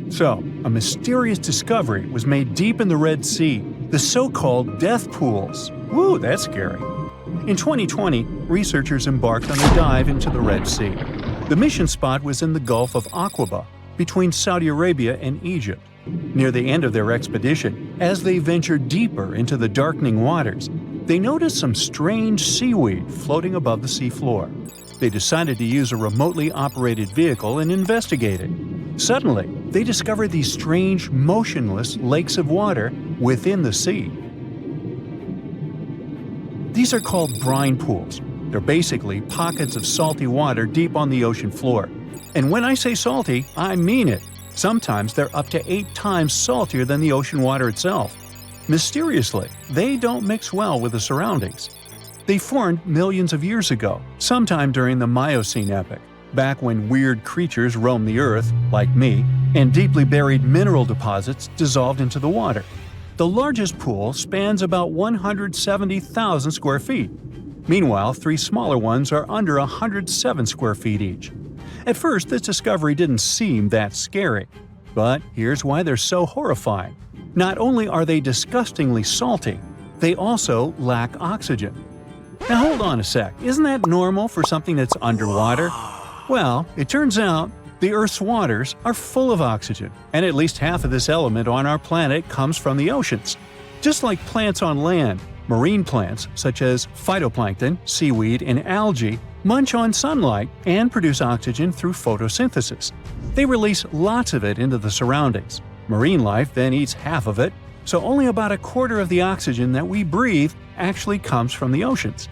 So, a mysterious discovery was made deep in the Red Sea, the so-called death pools. Woo, that's scary. In 2020, researchers embarked on a dive into the Red Sea. The mission spot was in the Gulf of Aqaba, between Saudi Arabia and Egypt. Near the end of their expedition, as they ventured deeper into the darkening waters, they noticed some strange seaweed floating above the seafloor. They decided to use a remotely operated vehicle and investigate it. Suddenly, they discovered these strange, motionless lakes of water within the sea. These are called brine pools. They're basically pockets of salty water deep on the ocean floor. And when I say salty, I mean it. Sometimes they're up to 8 times saltier than the ocean water itself. Mysteriously, they don't mix well with the surroundings. They formed millions of years ago, sometime during the Miocene epoch, back when weird creatures roamed the earth, like me, and deeply buried mineral deposits dissolved into the water. The largest pool spans about 170,000 square feet. Meanwhile, 3 smaller ones are under 107 square feet each. At first, this discovery didn't seem that scary. But here's why they're so horrifying. Not only are they disgustingly salty, they also lack oxygen. Now hold on a sec, isn't that normal for something that's underwater? Well, it turns out the Earth's waters are full of oxygen, and at least half of this element on our planet comes from the oceans. Just like plants on land, marine plants such as phytoplankton, seaweed, and algae munch on sunlight and produce oxygen through photosynthesis. They release lots of it into the surroundings. Marine life then eats half of it, so only about a quarter of the oxygen that we breathe actually comes from the oceans.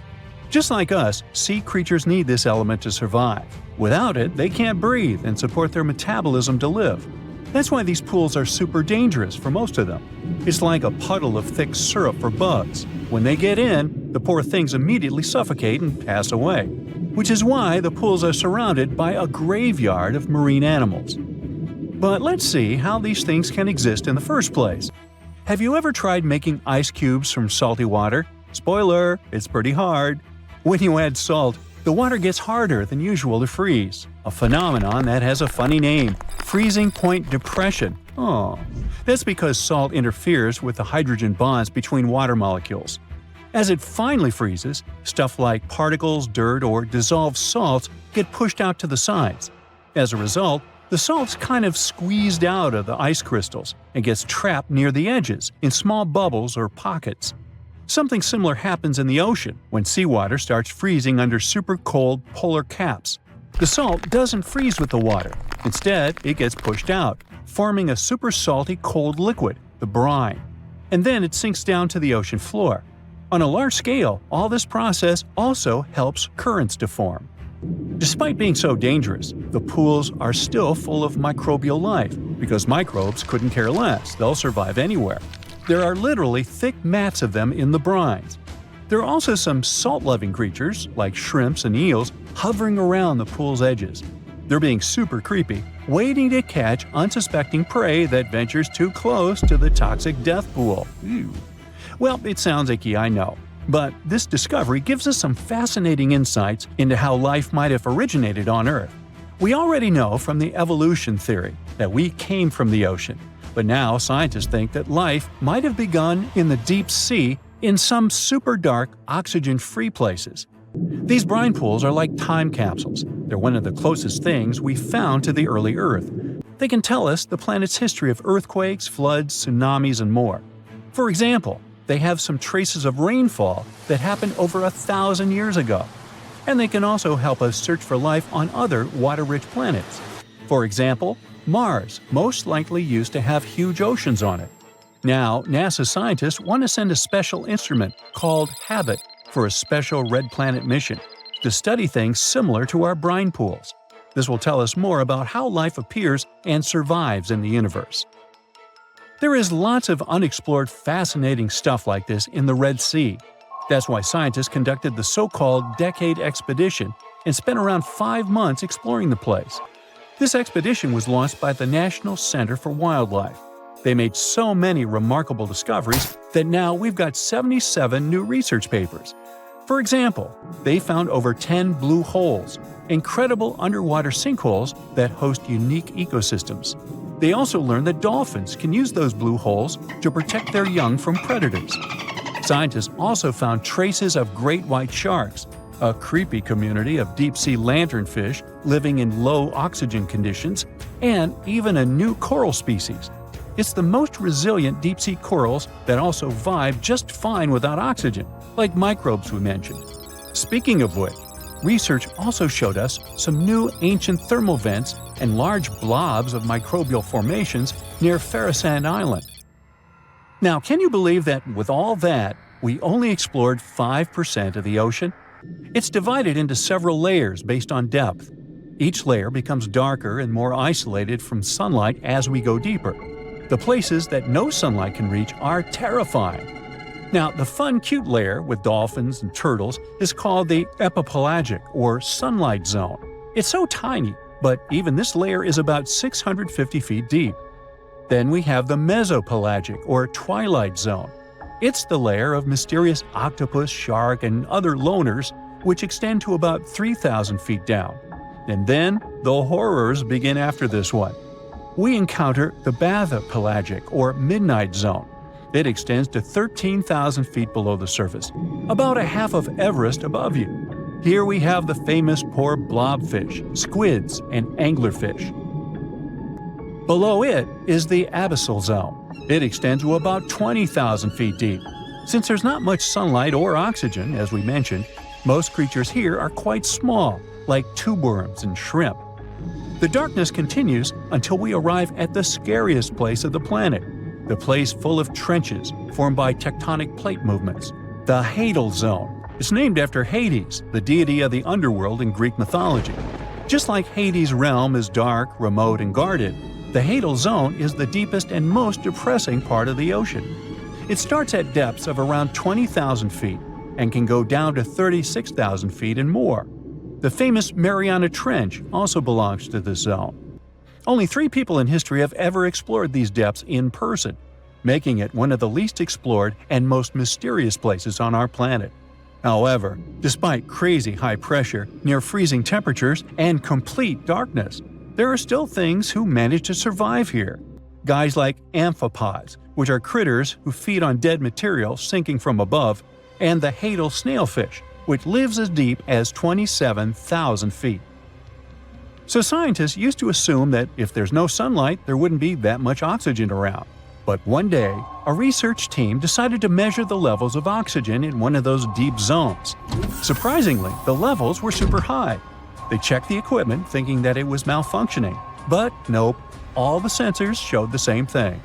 Just like us, sea creatures need this element to survive. Without it, they can't breathe and support their metabolism to live. That's why these pools are super dangerous for most of them. It's like a puddle of thick syrup for bugs. When they get in, the poor things immediately suffocate and pass away. Which is why the pools are surrounded by a graveyard of marine animals. But let's see how these things can exist in the first place. Have you ever tried making ice cubes from salty water? Spoiler, it's pretty hard. When you add salt, the water gets harder than usual to freeze, a phenomenon that has a funny name, freezing point depression. Oh, that's because salt interferes with the hydrogen bonds between water molecules. As it finally freezes, stuff like particles, dirt, or dissolved salts get pushed out to the sides. As a result, the salt's kind of squeezed out of the ice crystals and gets trapped near the edges in small bubbles or pockets. Something similar happens in the ocean when seawater starts freezing under super cold polar caps. The salt doesn't freeze with the water. Instead, it gets pushed out, forming a super salty cold liquid, the brine. And then it sinks down to the ocean floor. On a large scale, all this process also helps currents to form. Despite being so dangerous, the pools are still full of microbial life, because microbes couldn't care less, they'll survive anywhere. There are literally thick mats of them in the brines. There are also some salt-loving creatures, like shrimps and eels, hovering around the pool's edges. They're being super creepy, waiting to catch unsuspecting prey that ventures too close to the toxic death pool. Ew. Well, it sounds icky, I know. But this discovery gives us some fascinating insights into how life might have originated on Earth. We already know from the evolution theory that we came from the ocean, but now scientists think that life might have begun in the deep sea in some super dark, oxygen-free places. These brine pools are like time capsules. They're one of the closest things we've found to the early Earth. They can tell us the planet's history of earthquakes, floods, tsunamis, and more. For example, they have some traces of rainfall that happened over 1,000 years ago. And they can also help us search for life on other water-rich planets. For example, Mars most likely used to have huge oceans on it. Now, NASA scientists want to send a special instrument called HABIT for a special red planet mission to study things similar to our brine pools. This will tell us more about how life appears and survives in the universe. There is lots of unexplored fascinating stuff like this in the Red Sea. That's why scientists conducted the so-called Decade Expedition and spent around 5 months exploring the place. This expedition was launched by the National Center for Wildlife. They made so many remarkable discoveries that now we've got 77 new research papers. For example, they found over 10 blue holes, incredible underwater sinkholes that host unique ecosystems. They also learned that dolphins can use those blue holes to protect their young from predators. Scientists also found traces of great white sharks, a creepy community of deep-sea lanternfish living in low oxygen conditions, and even a new coral species. It's the most resilient deep-sea corals that also vibe just fine without oxygen, like microbes we mentioned. Speaking of which, research also showed us some new ancient thermal vents and large blobs of microbial formations near Farasand Island. Now, can you believe that with all that, we only explored 5% of the ocean? It's divided into several layers based on depth. Each layer becomes darker and more isolated from sunlight as we go deeper. The places that no sunlight can reach are terrifying. Now, the fun, cute layer with dolphins and turtles is called the epipelagic or sunlight zone. It's so tiny, but even this layer is about 650 feet deep. Then we have the mesopelagic or twilight zone. It's the layer of mysterious octopus, shark, and other loners, which extend to about 3,000 feet down. And then the horrors begin after this one. We encounter the bathypelagic or midnight zone. It extends to 13,000 feet below the surface, about a half of Everest above you. Here we have the famous poor blobfish, squids, and anglerfish. Below it is the abyssal zone. It extends to about 20,000 feet deep. Since there's not much sunlight or oxygen, as we mentioned, most creatures here are quite small, like tube worms and shrimp. The darkness continues until we arrive at the scariest place of the planet, the place full of trenches formed by tectonic plate movements, the Hadal Zone. It's named after Hades, the deity of the underworld in Greek mythology. Just like Hades' realm is dark, remote, and guarded, the Hadal Zone is the deepest and most depressing part of the ocean. It starts at depths of around 20,000 feet and can go down to 36,000 feet and more. The famous Mariana Trench also belongs to this zone. Only 3 people in history have ever explored these depths in person, making it one of the least explored and most mysterious places on our planet. However, despite crazy high pressure, near freezing temperatures, and complete darkness, there are still things who manage to survive here. Guys like amphipods, which are critters who feed on dead material sinking from above, and the Hadal snailfish, which lives as deep as 27,000 feet. So scientists used to assume that if there's no sunlight, there wouldn't be that much oxygen around. But one day, a research team decided to measure the levels of oxygen in one of those deep zones. Surprisingly, the levels were super high. They checked the equipment thinking that it was malfunctioning, but nope, all the sensors showed the same thing.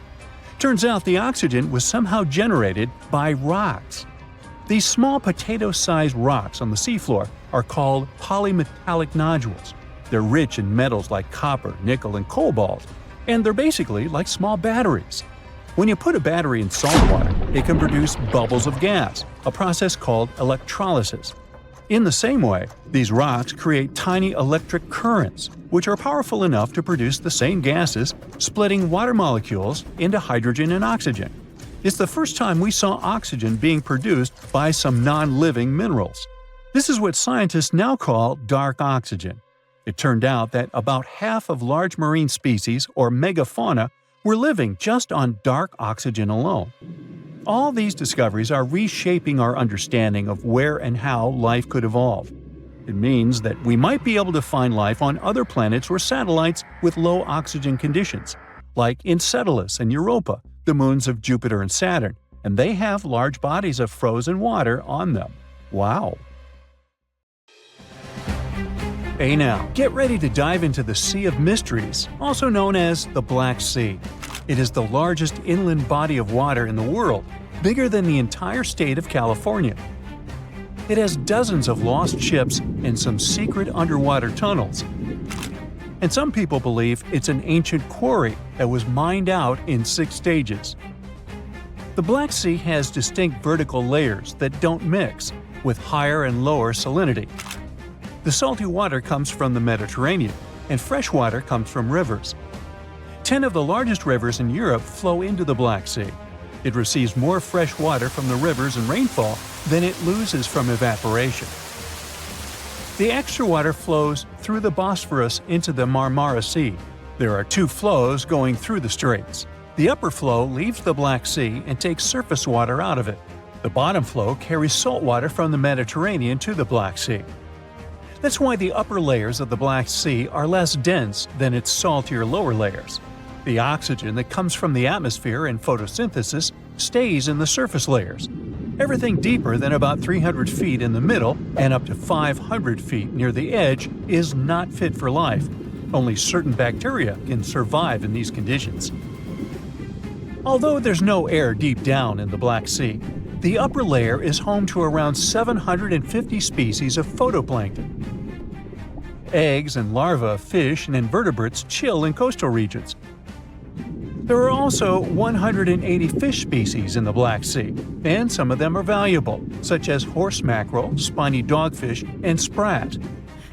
Turns out the oxygen was somehow generated by rocks. These small potato-sized rocks on the seafloor are called polymetallic nodules. They're rich in metals like copper, nickel, and cobalt, and they're basically like small batteries. When you put a battery in salt water, it can produce bubbles of gas, a process called electrolysis. In the same way, these rocks create tiny electric currents, which are powerful enough to produce the same gases, splitting water molecules into hydrogen and oxygen. It's the first time we saw oxygen being produced by some non-living minerals. This is what scientists now call dark oxygen. It turned out that about half of large marine species, or megafauna, were living just on dark oxygen alone. All these discoveries are reshaping our understanding of where and how life could evolve. It means that we might be able to find life on other planets or satellites with low oxygen conditions, like Enceladus and Europa, the moons of Jupiter and Saturn, and they have large bodies of frozen water on them. Wow! Hey now, get ready to dive into the Sea of Mysteries, also known as the Black Sea. It is the largest inland body of water in the world, bigger than the entire state of California. It has dozens of lost ships and some secret underwater tunnels. And some people believe it's an ancient quarry that was mined out in 6 stages. The Black Sea has distinct vertical layers that don't mix, with higher and lower salinity. The salty water comes from the Mediterranean, and fresh water comes from rivers. 10 of the largest rivers in Europe flow into the Black Sea. It receives more fresh water from the rivers and rainfall than it loses from evaporation. The extra water flows through the Bosphorus into the Marmara Sea, There are two flows going through the straits. The upper flow leaves the Black Sea and takes surface water out of it. The bottom flow carries salt water from the Mediterranean to the Black Sea. That's why the upper layers of the Black Sea are less dense than its saltier lower layers. The oxygen that comes from the atmosphere and photosynthesis stays in the surface layers. Everything deeper than about 300 feet in the middle and up to 500 feet near the edge is not fit for life. Only certain bacteria can survive in these conditions. Although there's no air deep down in the Black Sea, the upper layer is home to around 750 species of phytoplankton. Eggs and larvae of fish and invertebrates chill in coastal regions. There are also 180 fish species in the Black Sea, and some of them are valuable, such as horse mackerel, spiny dogfish, and sprat.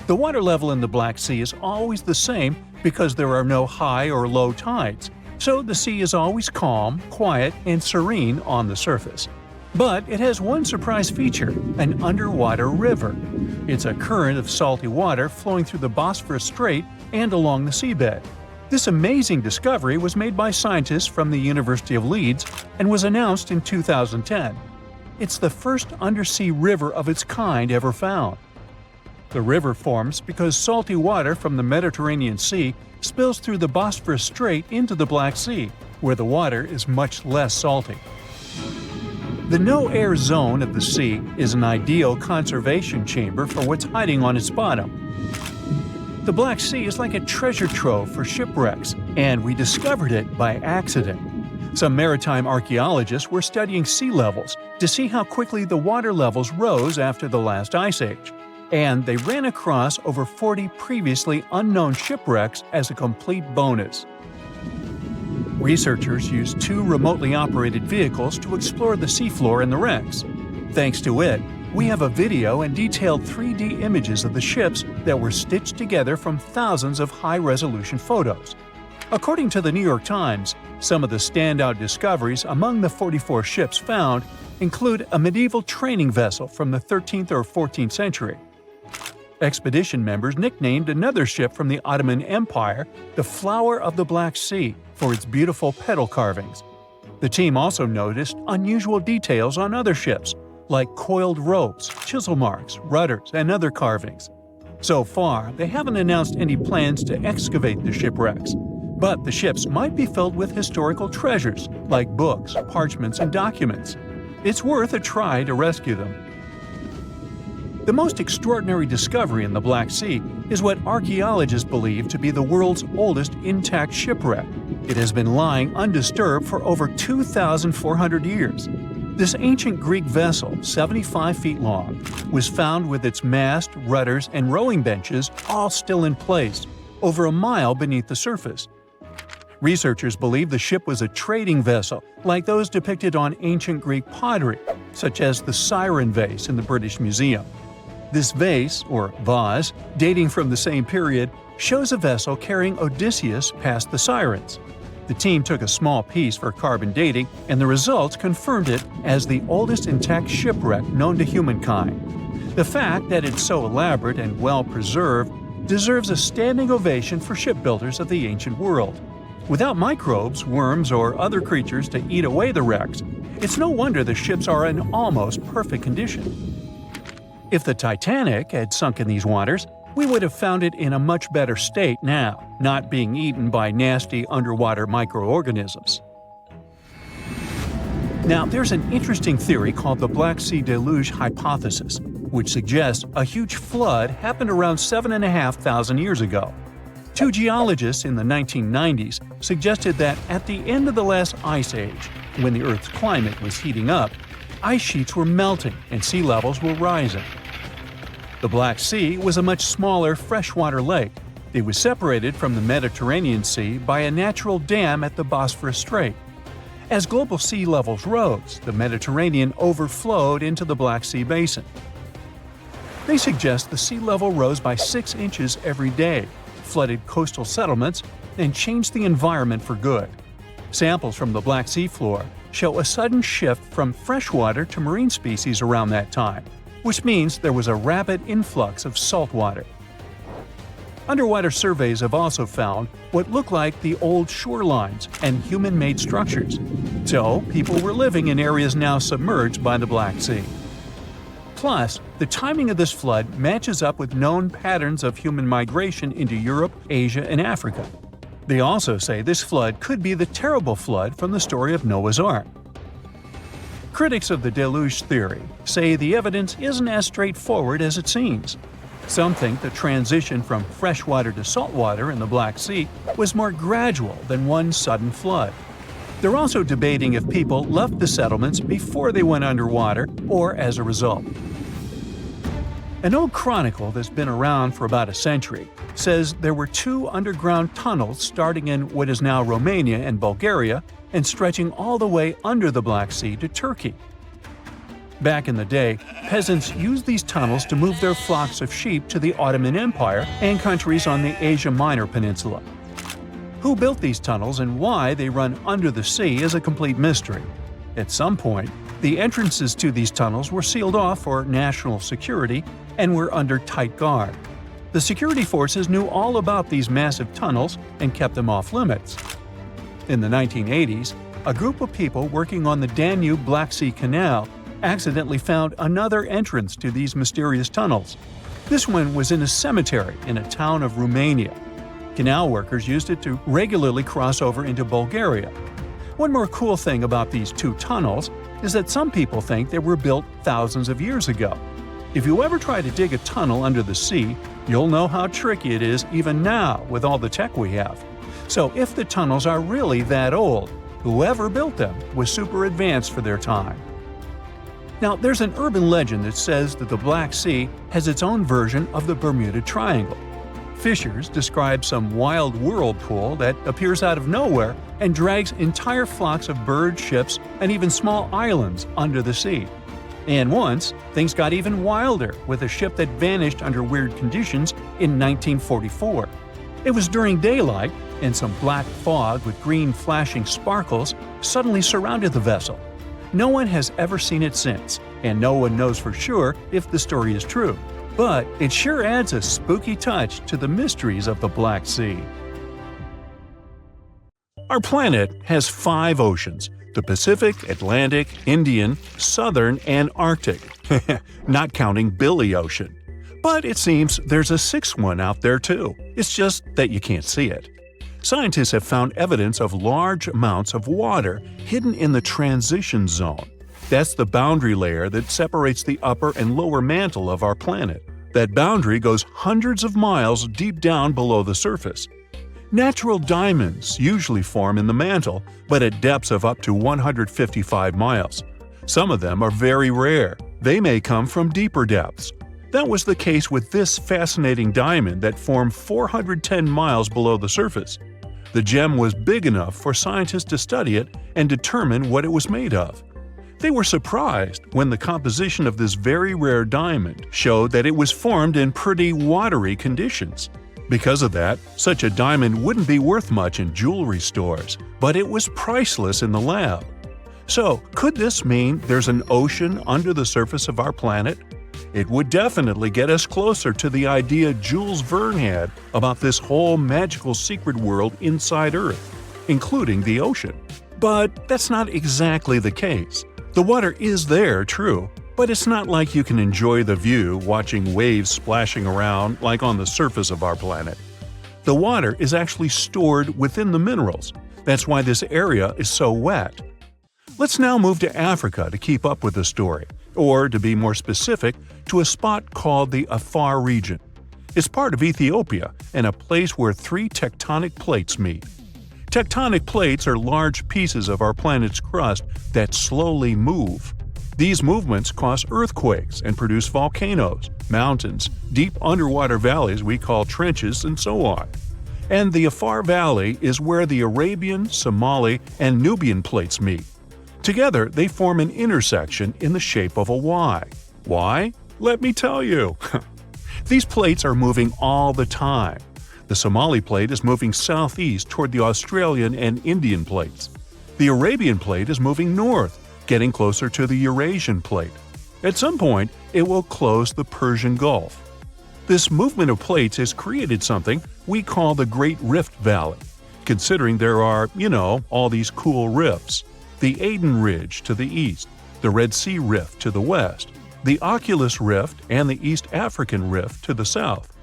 The water level in the Black Sea is always the same because there are no high or low tides, so the sea is always calm, quiet, and serene on the surface. But it has one surprise feature: an underwater river. It's a current of salty water flowing through the Bosphorus Strait and along the seabed. This amazing discovery was made by scientists from the University of Leeds and was announced in 2010. It's the first undersea river of its kind ever found. The river forms because salty water from the Mediterranean Sea spills through the Bosphorus Strait into the Black Sea, where the water is much less salty. The no-air zone of the sea is an ideal conservation chamber for what's hiding on its bottom. The Black Sea is like a treasure trove for shipwrecks, and we discovered it by accident. Some maritime archaeologists were studying sea levels to see how quickly the water levels rose after the last ice age, and they ran across over 40 previously unknown shipwrecks as a complete bonus. Researchers used two remotely operated vehicles to explore the seafloor and the wrecks. Thanks to it, we have a video and detailed 3D images of the ships that were stitched together from thousands of high-resolution photos. According to the New York Times, some of the standout discoveries among the 44 ships found include a medieval training vessel from the 13th or 14th century. Expedition members nicknamed another ship from the Ottoman Empire the Flower of the Black Sea for its beautiful petal carvings. The team also noticed unusual details on other ships, like coiled ropes, chisel marks, rudders, and other carvings. So far, they haven't announced any plans to excavate the shipwrecks, but the ships might be filled with historical treasures like books, parchments, and documents. It's worth a try to rescue them. The most extraordinary discovery in the Black Sea is what archaeologists believe to be the world's oldest intact shipwreck. It has been lying undisturbed for over 2,400 years. This ancient Greek vessel, 75 feet long, was found with its mast, rudders, and rowing benches all still in place, over a mile beneath the surface. Researchers believe the ship was a trading vessel, like those depicted on ancient Greek pottery, such as the Siren vase in the British Museum. This vase, or vase, dating from the same period, shows a vessel carrying Odysseus past the Sirens. The team took a small piece for carbon dating, and the results confirmed it as the oldest intact shipwreck known to humankind. The fact that it's so elaborate and well-preserved deserves a standing ovation for shipbuilders of the ancient world. Without microbes, worms, or other creatures to eat away the wrecks, it's no wonder the ships are in almost perfect condition. If the Titanic had sunk in these waters, we would have found it in a much better state now, not being eaten by nasty underwater microorganisms. Now, there's an interesting theory called the Black Sea Deluge hypothesis, which suggests a huge flood happened around 7,500 years ago. Two geologists in the 1990s suggested that at the end of the last ice age, when the Earth's climate was heating up, ice sheets were melting and sea levels were rising. The Black Sea was a much smaller freshwater lake. It was separated from the Mediterranean Sea by a natural dam at the Bosphorus Strait. As global sea levels rose, the Mediterranean overflowed into the Black Sea basin. They suggest the sea level rose by 6 inches every day, flooded coastal settlements, and changed the environment for good. Samples from the Black Sea floor show a sudden shift from freshwater to marine species around that time, which means there was a rapid influx of salt water. Underwater surveys have also found what look like the old shorelines and human-made structures. So, people were living in areas now submerged by the Black Sea. Plus, the timing of this flood matches up with known patterns of human migration into Europe, Asia, and Africa. They also say this flood could be the terrible flood from the story of Noah's Ark. Critics of the deluge theory say the evidence isn't as straightforward as it seems. Some think the transition from freshwater to saltwater in the Black Sea was more gradual than one sudden flood. They're also debating if people left the settlements before they went underwater or as a result. An old chronicle that's been around for about a century says there were 2 underground tunnels starting in what is now Romania and Bulgaria and stretching all the way under the Black Sea to Turkey. Back in the day, peasants used these tunnels to move their flocks of sheep to the Ottoman Empire and countries on the Asia Minor Peninsula. Who built these tunnels and why they run under the sea is a complete mystery. At some point, the entrances to these tunnels were sealed off for national security and were under tight guard. The security forces knew all about these massive tunnels and kept them off limits. In the 1980s, a group of people working on the Danube-Black Sea Canal accidentally found another entrance to these mysterious tunnels. This one was in a cemetery in a town of Romania. Canal workers used it to regularly cross over into Bulgaria. One more cool thing about these 2 tunnels is that some people think they were built thousands of years ago. If you ever try to dig a tunnel under the sea, you'll know how tricky it is even now with all the tech we have. So if the tunnels are really that old, whoever built them was super advanced for their time. Now, there's an urban legend that says that the Black Sea has its own version of the Bermuda Triangle. Fishers describe some wild whirlpool that appears out of nowhere and drags entire flocks of birds, ships, and even small islands under the sea. And once, things got even wilder with a ship that vanished under weird conditions in 1944. It was during daylight, and some black fog with green flashing sparkles suddenly surrounded the vessel. No one has ever seen it since, and no one knows for sure if the story is true. But it sure adds a spooky touch to the mysteries of the Black Sea. Our planet has 5 oceans: the Pacific, Atlantic, Indian, Southern, and Arctic, not counting Billy Ocean. But it seems there's a 6th one out there too. It's just that you can't see it. Scientists have found evidence of large amounts of water hidden in the transition zone. That's the boundary layer that separates the upper and lower mantle of our planet. That boundary goes hundreds of miles deep down below the surface. Natural diamonds usually form in the mantle, but at depths of up to 155 miles. Some of them are very rare. They may come from deeper depths. That was the case with this fascinating diamond that formed 410 miles below the surface. The gem was big enough for scientists to study it and determine what it was made of. They were surprised when the composition of this very rare diamond showed that it was formed in pretty watery conditions. Because of that, such a diamond wouldn't be worth much in jewelry stores, but it was priceless in the lab. So, could this mean there's an ocean under the surface of our planet? It would definitely get us closer to the idea Jules Verne had about this whole magical secret world inside Earth, including the ocean. But that's not exactly the case. The water is there, true, but it's not like you can enjoy the view watching waves splashing around like on the surface of our planet. The water is actually stored within the minerals. That's why this area is so wet. Let's now move to Africa to keep up with the story, or to be more specific, to a spot called the Afar region. It's part of Ethiopia and a place where 3 tectonic plates meet. Tectonic plates are large pieces of our planet's crust that slowly move. These movements cause earthquakes and produce volcanoes, mountains, deep underwater valleys we call trenches, and so on. And the Afar Valley is where the Arabian, Somali, and Nubian plates meet. Together, they form an intersection in the shape of a Y. Why? Let me tell you. These plates are moving all the time. The Somali plate is moving southeast toward the Australian and Indian plates. The Arabian plate is moving north, getting closer to the Eurasian plate. At some point, it will close the Persian Gulf. This movement of plates has created something we call the Great Rift Valley, considering there are, all these cool rifts. The Aden Ridge to the east, the Red Sea Rift to the west, the Oculus Rift and the East African Rift to the south.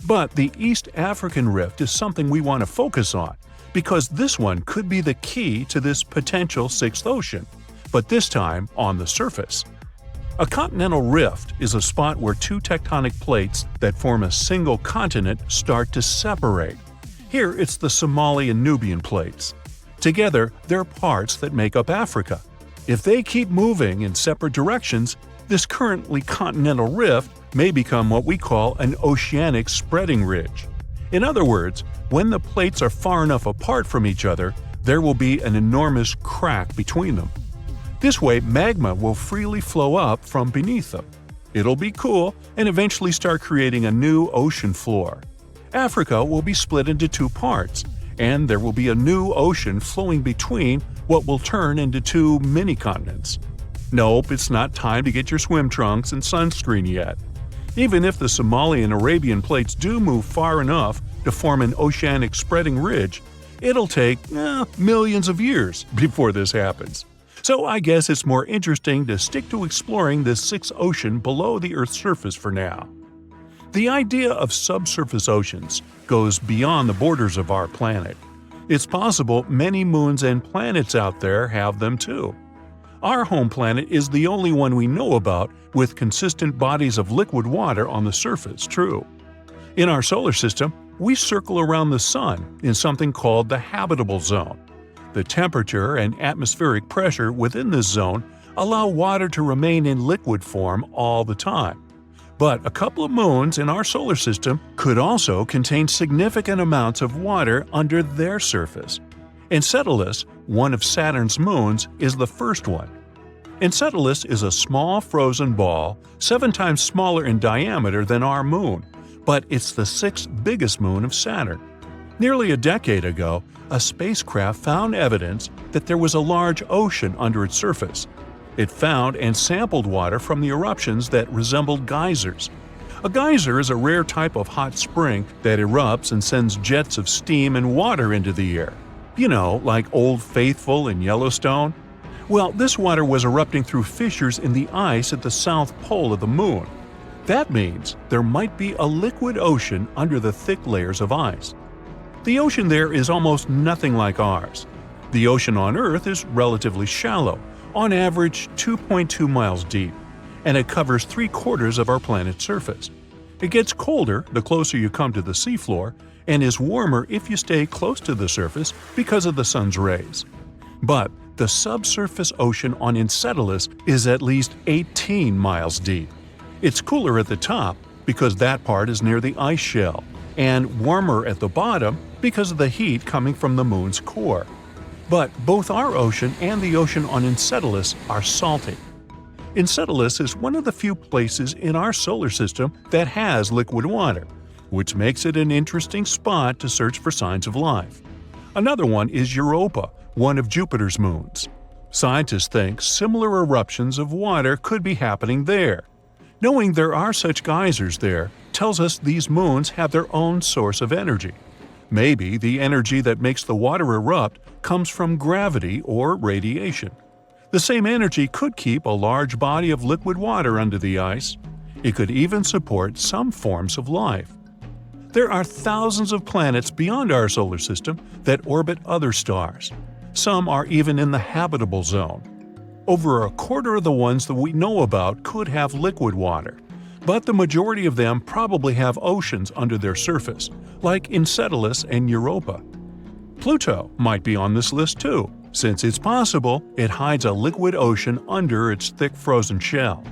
But the East African Rift is something we want to focus on, because this one could be the key to this potential sixth ocean, but this time on the surface. A continental rift is a spot where two tectonic plates that form a single continent start to separate. Here it's the Somali and Nubian plates. Together, they're parts that make up Africa. If they keep moving in separate directions, this currently continental rift may become what we call an oceanic spreading ridge. In other words, when the plates are far enough apart from each other, there will be an enormous crack between them. This way, magma will freely flow up from beneath them. It'll be cool and eventually start creating a new ocean floor. Africa will be split into two parts, and there will be a new ocean flowing between what will turn into two mini-continents. Nope, it's not time to get your swim trunks and sunscreen yet. Even if the Somali and Arabian plates do move far enough to form an oceanic spreading ridge, it'll take millions of years before this happens. So I guess it's more interesting to stick to exploring this sixth ocean below the Earth's surface for now. The idea of subsurface oceans goes beyond the borders of our planet. It's possible many moons and planets out there have them too. Our home planet is the only one we know about with consistent bodies of liquid water on the surface, true. In our solar system, we circle around the Sun in something called the habitable zone. The temperature and atmospheric pressure within this zone allow water to remain in liquid form all the time. But a couple of moons in our solar system could also contain significant amounts of water under their surface. Enceladus, one of Saturn's moons, is the first one. Enceladus is a small frozen ball, 7 times smaller in diameter than our moon, but it's the 6th biggest moon of Saturn. Nearly a decade ago, a spacecraft found evidence that there was a large ocean under its surface. It found and sampled water from the eruptions that resembled geysers. A geyser is a rare type of hot spring that erupts and sends jets of steam and water into the air. Like Old Faithful in Yellowstone? Well, this water was erupting through fissures in the ice at the south pole of the moon. That means there might be a liquid ocean under the thick layers of ice. The ocean there is almost nothing like ours. The ocean on Earth is relatively shallow, on average 2.2 miles deep, and it covers 3/4 of our planet's surface. It gets colder the closer you come to the seafloor, and is warmer if you stay close to the surface because of the sun's rays. But the subsurface ocean on Enceladus is at least 18 miles deep. It's cooler at the top because that part is near the ice shell, and warmer at the bottom because of the heat coming from the moon's core. But both our ocean and the ocean on Enceladus are salty. Enceladus is one of the few places in our solar system that has liquid water, which makes it an interesting spot to search for signs of life. Another one is Europa, one of Jupiter's moons. Scientists think similar eruptions of water could be happening there. Knowing there are such geysers there tells us these moons have their own source of energy. Maybe the energy that makes the water erupt comes from gravity or radiation. The same energy could keep a large body of liquid water under the ice. It could even support some forms of life. There are thousands of planets beyond our solar system that orbit other stars. Some are even in the habitable zone. Over 1/4 of the ones that we know about could have liquid water, but the majority of them probably have oceans under their surface, like Enceladus and Europa. Pluto might be on this list too, since it's possible it hides a liquid ocean under its thick frozen shell.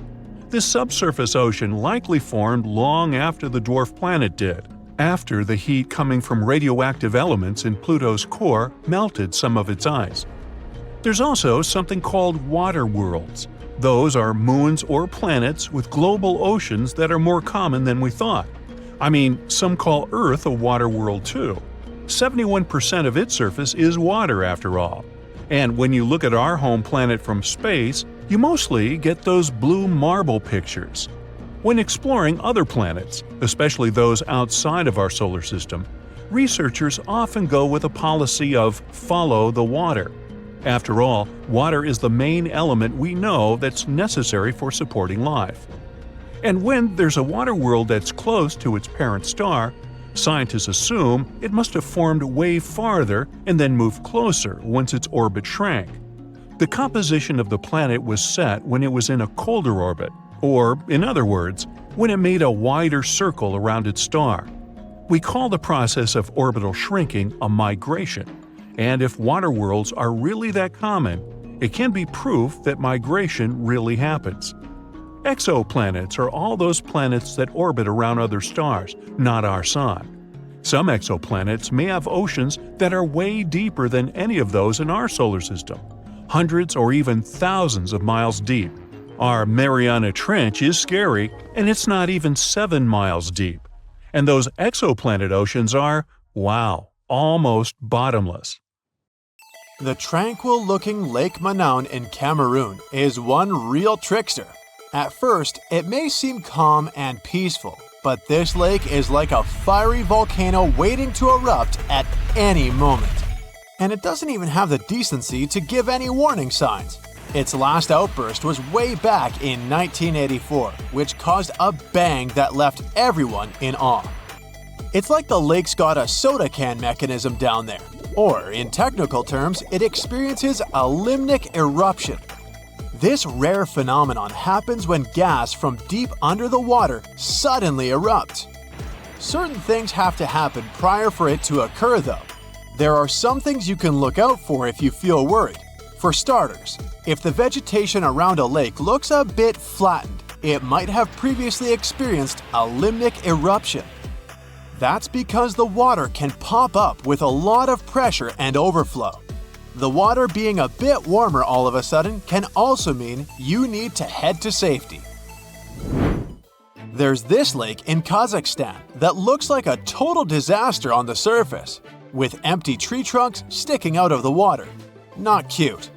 This subsurface ocean likely formed long after the dwarf planet did, after the heat coming from radioactive elements in Pluto's core melted some of its ice. There's also something called water worlds. Those are moons or planets with global oceans that are more common than we thought. Some call Earth a water world too. 71% of its surface is water after all. And when you look at our home planet from space, you mostly get those blue marble pictures. When exploring other planets, especially those outside of our solar system, researchers often go with a policy of follow the water. After all, water is the main element we know that's necessary for supporting life. And when there's a water world that's close to its parent star, scientists assume it must have formed way farther and then moved closer once its orbit shrank. The composition of the planet was set when it was in a colder orbit, or, in other words, when it made a wider circle around its star. We call the process of orbital shrinking a migration, and if water worlds are really that common, it can be proof that migration really happens. Exoplanets are all those planets that orbit around other stars, not our Sun. Some exoplanets may have oceans that are way deeper than any of those in our solar system, hundreds or even thousands of miles deep. Our Mariana Trench is scary, and it's not even 7 miles deep. And those exoplanet oceans are, wow, almost bottomless. The tranquil-looking Lake Manon in Cameroon is one real trickster. At first, it may seem calm and peaceful, but this lake is like a fiery volcano waiting to erupt at any moment. And it doesn't even have the decency to give any warning signs. Its last outburst was way back in 1984, which caused a bang that left everyone in awe. It's like the lake's got a soda can mechanism down there, or in technical terms, it experiences a limnic eruption. This rare phenomenon happens when gas from deep under the water suddenly erupts. Certain things have to happen prior for it to occur though. There are some things you can look out for if you feel worried. For starters, if the vegetation around a lake looks a bit flattened, it might have previously experienced a limnic eruption. That's because the water can pop up with a lot of pressure and overflow. The water being a bit warmer all of a sudden can also mean you need to head to safety. There's this lake in Kazakhstan that looks like a total disaster on the surface, with empty tree trunks sticking out of the water. Not cute.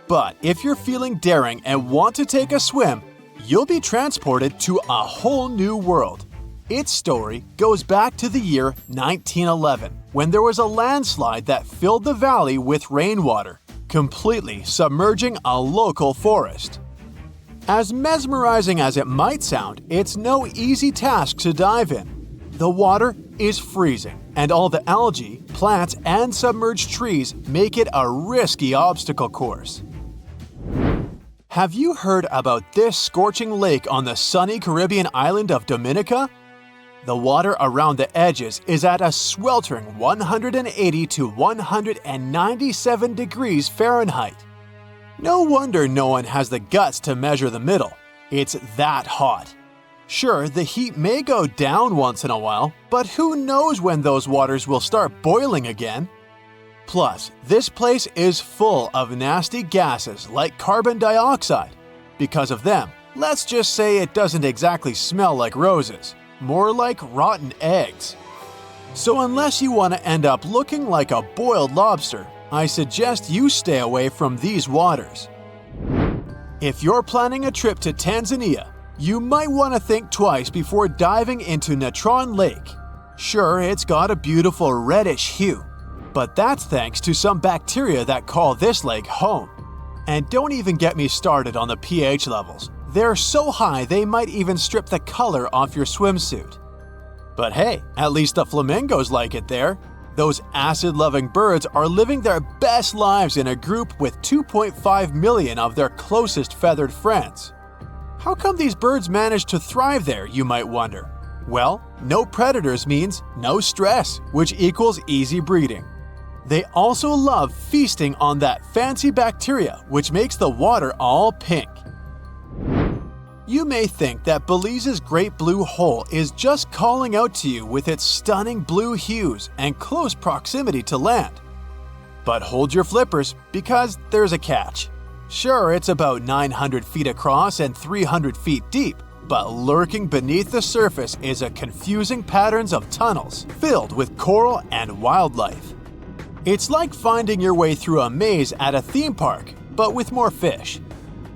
But if you're feeling daring and want to take a swim, you'll be transported to a whole new world. Its story goes back to the year 1911, when there was a landslide that filled the valley with rainwater, completely submerging a local forest. As mesmerizing as it might sound, it's no easy task to dive in. The water is freezing, and all the algae, plants, and submerged trees make it a risky obstacle course. Have you heard about this scorching lake on the sunny Caribbean island of Dominica? The water around the edges is at a sweltering 180 to 197 degrees Fahrenheit. No wonder no one has the guts to measure the middle. It's that hot. Sure, the heat may go down once in a while, but who knows when those waters will start boiling again? Plus, this place is full of nasty gases like carbon dioxide. Because of them, let's just say it doesn't exactly smell like roses. More like rotten eggs. So unless you want to end up looking like a boiled lobster, I suggest you stay away from these waters. If you're planning a trip to Tanzania, you might want to think twice before diving into Natron Lake. Sure, it's got a beautiful reddish hue, but that's thanks to some bacteria that call this lake home. And don't even get me started on the pH levels. They're so high they might even strip the color off your swimsuit. But hey, at least the flamingos like it there. Those acid-loving birds are living their best lives in a group with 2.5 million of their closest feathered friends. How come these birds manage to thrive there, you might wonder? Well, no predators means no stress, which equals easy breeding. They also love feasting on that fancy bacteria, which makes the water all pink. You may think that Belize's Great Blue Hole is just calling out to you with its stunning blue hues and close proximity to land. But hold your flippers, because there's a catch. Sure, it's about 900 feet across and 300 feet deep, but lurking beneath the surface is a confusing patterns of tunnels filled with coral and wildlife. It's like finding your way through a maze at a theme park, but with more fish.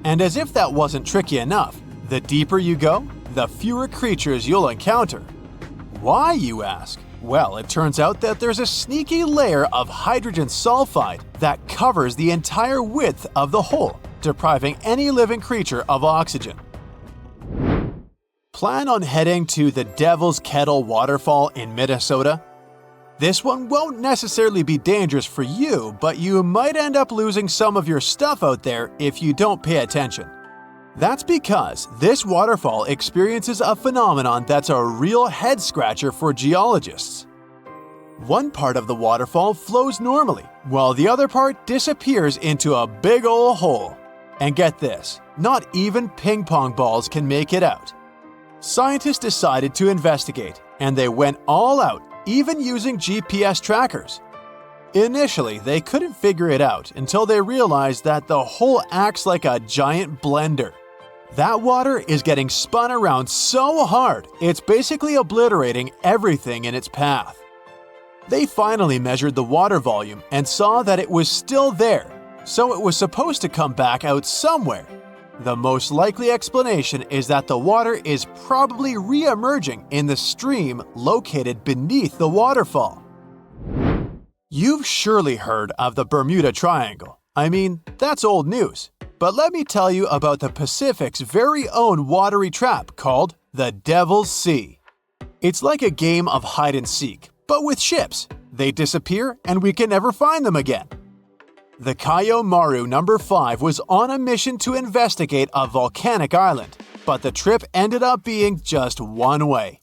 And as if that wasn't tricky enough, the deeper you go, the fewer creatures you'll encounter. Why, you ask? Well, it turns out that there's a sneaky layer of hydrogen sulfide that covers the entire width of the hole, depriving any living creature of oxygen. Plan on heading to the Devil's Kettle Waterfall in Minnesota? This one won't necessarily be dangerous for you, but you might end up losing some of your stuff out there if you don't pay attention. That's because this waterfall experiences a phenomenon that's a real head-scratcher for geologists. One part of the waterfall flows normally, while the other part disappears into a big ol' hole. And get this, not even ping pong balls can make it out. Scientists decided to investigate, and they went all out, even using GPS trackers. Initially, they couldn't figure it out until they realized that the hole acts like a giant blender. That water is getting spun around so hard, it's basically obliterating everything in its path. They finally measured the water volume and saw that it was still there, so it was supposed to come back out somewhere. The most likely explanation is that the water is probably re-emerging in the stream located beneath the waterfall. You've surely heard of the Bermuda Triangle. I mean, that's old news. But let me tell you about the Pacific's very own watery trap called the Devil's Sea. It's like a game of hide and seek, but with ships. They disappear and we can never find them again. The Kayo Maru No. 5 was on a mission to investigate a volcanic island, but the trip ended up being just one way.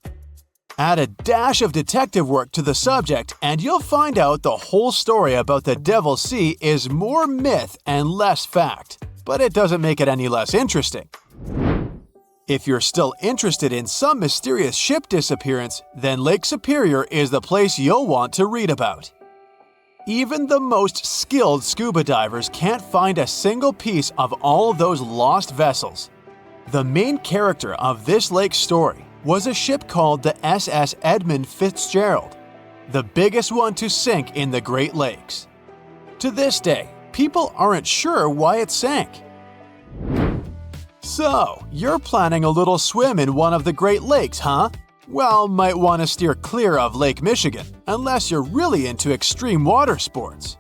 Add a dash of detective work to the subject and you'll find out the whole story about the Devil's Sea is more myth and less fact. But it doesn't make it any less interesting. If you're still interested in some mysterious ship disappearance, then Lake Superior is the place you'll want to read about. Even the most skilled scuba divers can't find a single piece of all those lost vessels. The main character of this lake story was a ship called the SS Edmund Fitzgerald, the biggest one to sink in the Great Lakes. To this day, people aren't sure why it sank. So, you're planning a little swim in one of the Great Lakes, huh? Well, might want to steer clear of Lake Michigan, unless you're really into extreme water sports.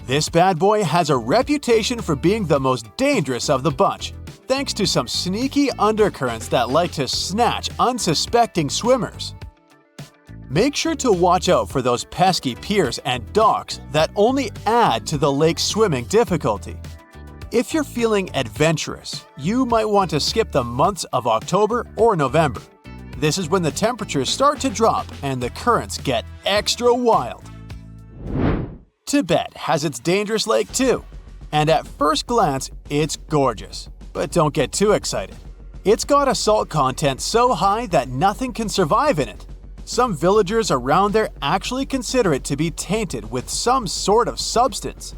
This bad boy has a reputation for being the most dangerous of the bunch, thanks to some sneaky undercurrents that like to snatch unsuspecting swimmers. Make sure to watch out for those pesky piers and docks that only add to the lake's swimming difficulty. If you're feeling adventurous, you might want to skip the months of October or November. This is when the temperatures start to drop and the currents get extra wild. Tibet has its dangerous lake too, and at first glance, it's gorgeous. But don't get too excited. It's got a salt content so high that nothing can survive in it. Some villagers around there actually consider it to be tainted with some sort of substance.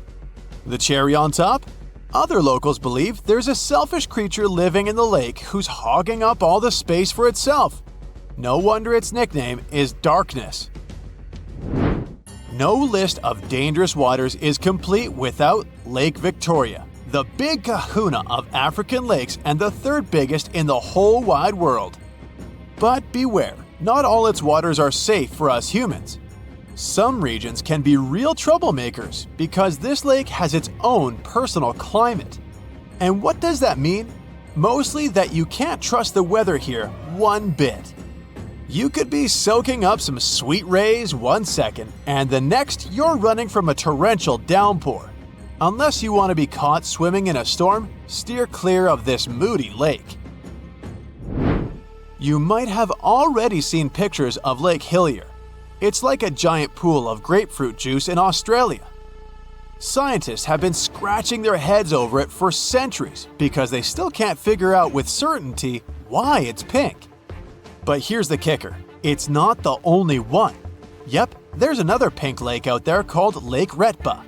The cherry on top? Other locals believe there's a selfish creature living in the lake who's hogging up all the space for itself. No wonder its nickname is Darkness. No list of dangerous waters is complete without Lake Victoria, the big kahuna of African lakes and the third biggest in the whole wide world. But beware. Not all its waters are safe for us humans. Some regions can be real troublemakers because this lake has its own personal climate. And what does that mean? Mostly that you can't trust the weather here one bit. You could be soaking up some sweet rays one second, and the next you're running from a torrential downpour. Unless you want to be caught swimming in a storm, steer clear of this moody lake. You might have already seen pictures of Lake Hillier. It's like a giant pool of grapefruit juice in Australia. Scientists have been scratching their heads over it for centuries because they still can't figure out with certainty why it's pink. But here's the kicker, it's not the only one. Yep, there's another pink lake out there called Lake Retba.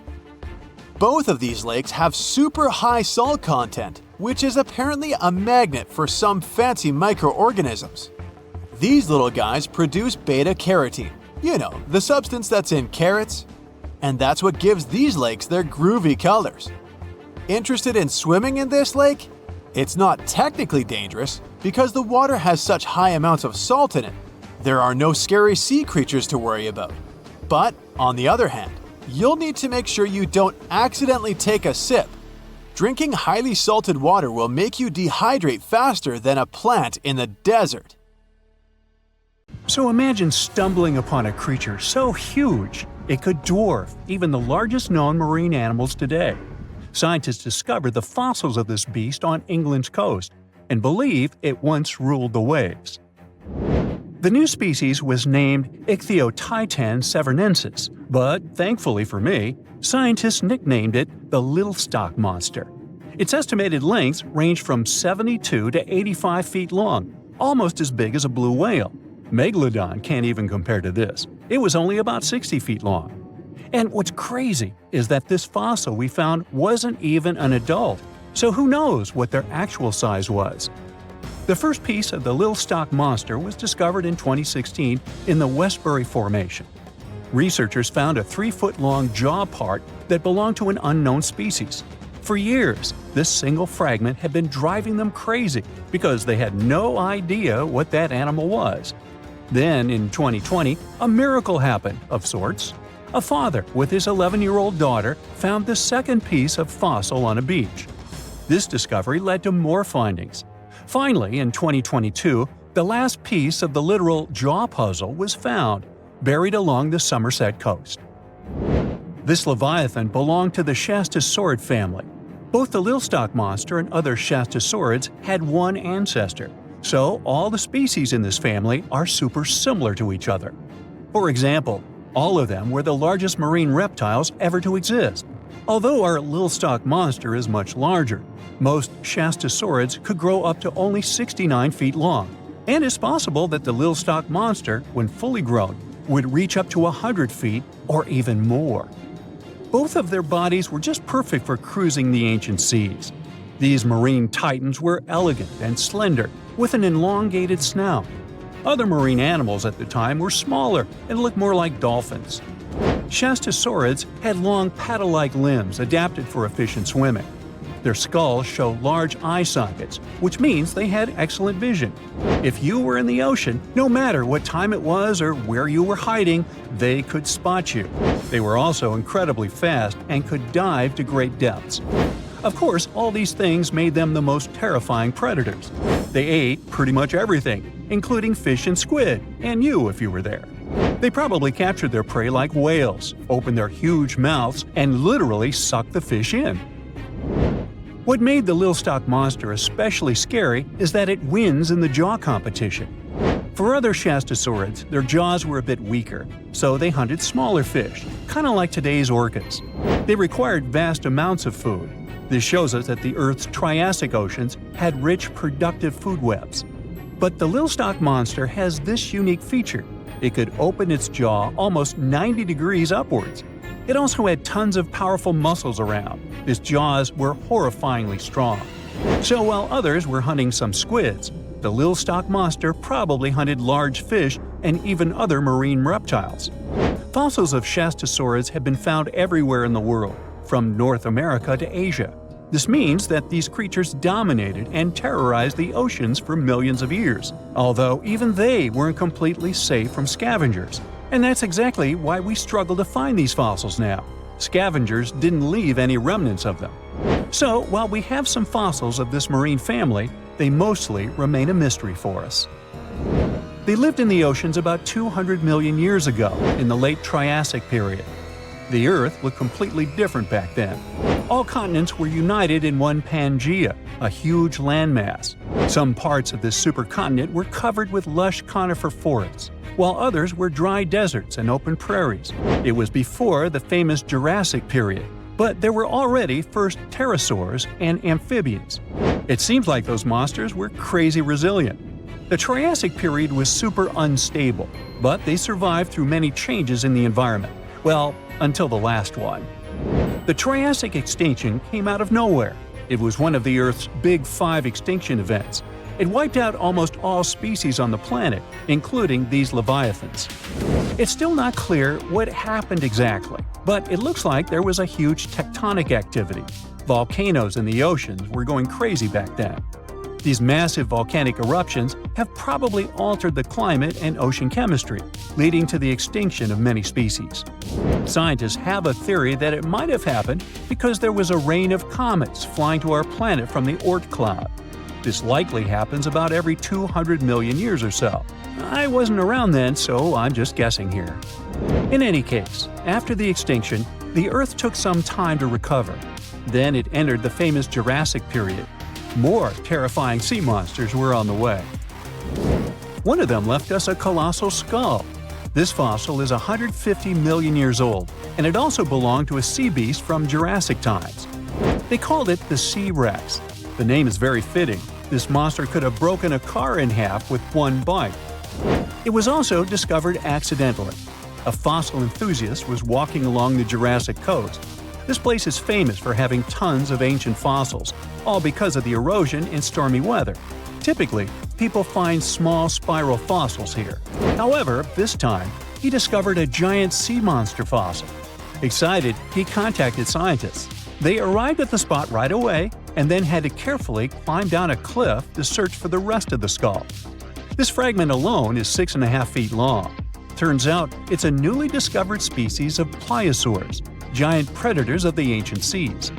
Both of these lakes have super high salt content, which is apparently a magnet for some fancy microorganisms. These little guys produce beta-carotene, you know, the substance that's in carrots, and that's what gives these lakes their groovy colors. Interested in swimming in this lake? It's not technically dangerous, Because the water has such high amounts of salt in it, there are no scary sea creatures to worry about. But, on the other hand, you'll need to make sure you don't accidentally take a sip. Drinking highly salted water will make you dehydrate faster than a plant in the desert. So imagine stumbling upon a creature so huge it could dwarf even the largest known marine animals today. Scientists discovered the fossils of this beast on England's coast and believe it once ruled the waves. The new species was named Ichthyotitan severnensis, but thankfully for me, scientists nicknamed it the Little Stock Monster. Its estimated lengths range from 72 to 85 feet long, almost as big as a blue whale. Megalodon can't even compare to this. It was only about 60 feet long. And what's crazy is that this fossil we found wasn't even an adult, so who knows what their actual size was. The first piece of the Little Stock Monster was discovered in 2016 in the Westbury Formation. Researchers found a 3-foot-long jaw part that belonged to an unknown species. For years, this single fragment had been driving them crazy because they had no idea what that animal was. Then, in 2020, a miracle happened, of sorts. A father with his 11-year-old daughter found the second piece of fossil on a beach. This discovery led to more findings. Finally, in 2022, the last piece of the literal jaw puzzle was found, buried along the Somerset coast. This leviathan belonged to the Shastasaurid family. Both the Little Stock Monster and other Shastasaurids had one ancestor, so all the species in this family are super similar to each other. For example, all of them were the largest marine reptiles ever to exist. Although our Little Stock Monster is much larger, most Shastasaurids could grow up to only 69 feet long, and it's possible that the Little Stock Monster, when fully grown, would reach up to 100 feet or even more. Both of their bodies were just perfect for cruising the ancient seas. These marine titans were elegant and slender, with an elongated snout. Other marine animals at the time were smaller and looked more like dolphins. Shastasaurids had long paddle-like limbs adapted for efficient swimming. Their skulls show large eye sockets, which means they had excellent vision. If you were in the ocean, no matter what time it was or where you were hiding, they could spot you. They were also incredibly fast and could dive to great depths. Of course, all these things made them the most terrifying predators. They ate pretty much everything, including fish and squid, and you if you were there. They probably captured their prey like whales, opened their huge mouths, and literally sucked the fish in. What made the Little Stock Monster especially scary is that it wins in the jaw competition. For other Shastasaurids, their jaws were a bit weaker, so they hunted smaller fish, kind of like today's orcas. They required vast amounts of food. This shows us that the Earth's Triassic oceans had rich, productive food webs. But the Little Stock Monster has this unique feature. It could open its jaw almost 90 degrees upwards. It also had tons of powerful muscles around. Its jaws were horrifyingly strong. So while others were hunting some squids, the Little Stock Monster probably hunted large fish and even other marine reptiles. Fossils of Shastasaurids have been found everywhere in the world, from North America to Asia. This means that these creatures dominated and terrorized the oceans for millions of years, although even they weren't completely safe from scavengers. And that's exactly why we struggle to find these fossils now. Scavengers didn't leave any remnants of them. So, while we have some fossils of this marine family, they mostly remain a mystery for us. They lived in the oceans about 200 million years ago, in the late Triassic period. The Earth looked completely different back then. All continents were united in one Pangaea, a huge landmass. Some parts of this supercontinent were covered with lush conifer forests, while others were dry deserts and open prairies. It was before the famous Jurassic period, but there were already first pterosaurs and amphibians. It seems like those monsters were crazy resilient. The Triassic period was super unstable, but they survived through many changes in the environment. Well, until the last one. The Triassic Extinction came out of nowhere. It was one of the Earth's big 5 extinction events. It wiped out almost all species on the planet, including these leviathans. It's still not clear what happened exactly, but it looks like there was a huge tectonic activity. Volcanoes in the oceans were going crazy back then. These massive volcanic eruptions have probably altered the climate and ocean chemistry, leading to the extinction of many species. Scientists have a theory that it might have happened because there was a rain of comets flying to our planet from the Oort cloud. This likely happens about every 200 million years or so. I wasn't around then, so I'm just guessing here. In any case, after the extinction, the Earth took some time to recover. Then it entered the famous Jurassic period. More terrifying sea monsters were on the way. One of them left us a colossal skull. This fossil is 150 million years old, and it also belonged to a sea beast from Jurassic times. They called it the Shipwrecks. The name is very fitting. This monster could have broken a car in half with one bite. It was also discovered accidentally. A fossil enthusiast was walking along the Jurassic coast. This place is famous for having tons of ancient fossils, all because of the erosion and stormy weather. Typically, people find small spiral fossils here. However, this time, he discovered a giant sea monster fossil. Excited, he contacted scientists. They arrived at the spot right away and then had to carefully climb down a cliff to search for the rest of the skull. This fragment alone is 6.5 feet long. Turns out, it's a newly discovered species of pliosaurs, giant predators of the ancient seas.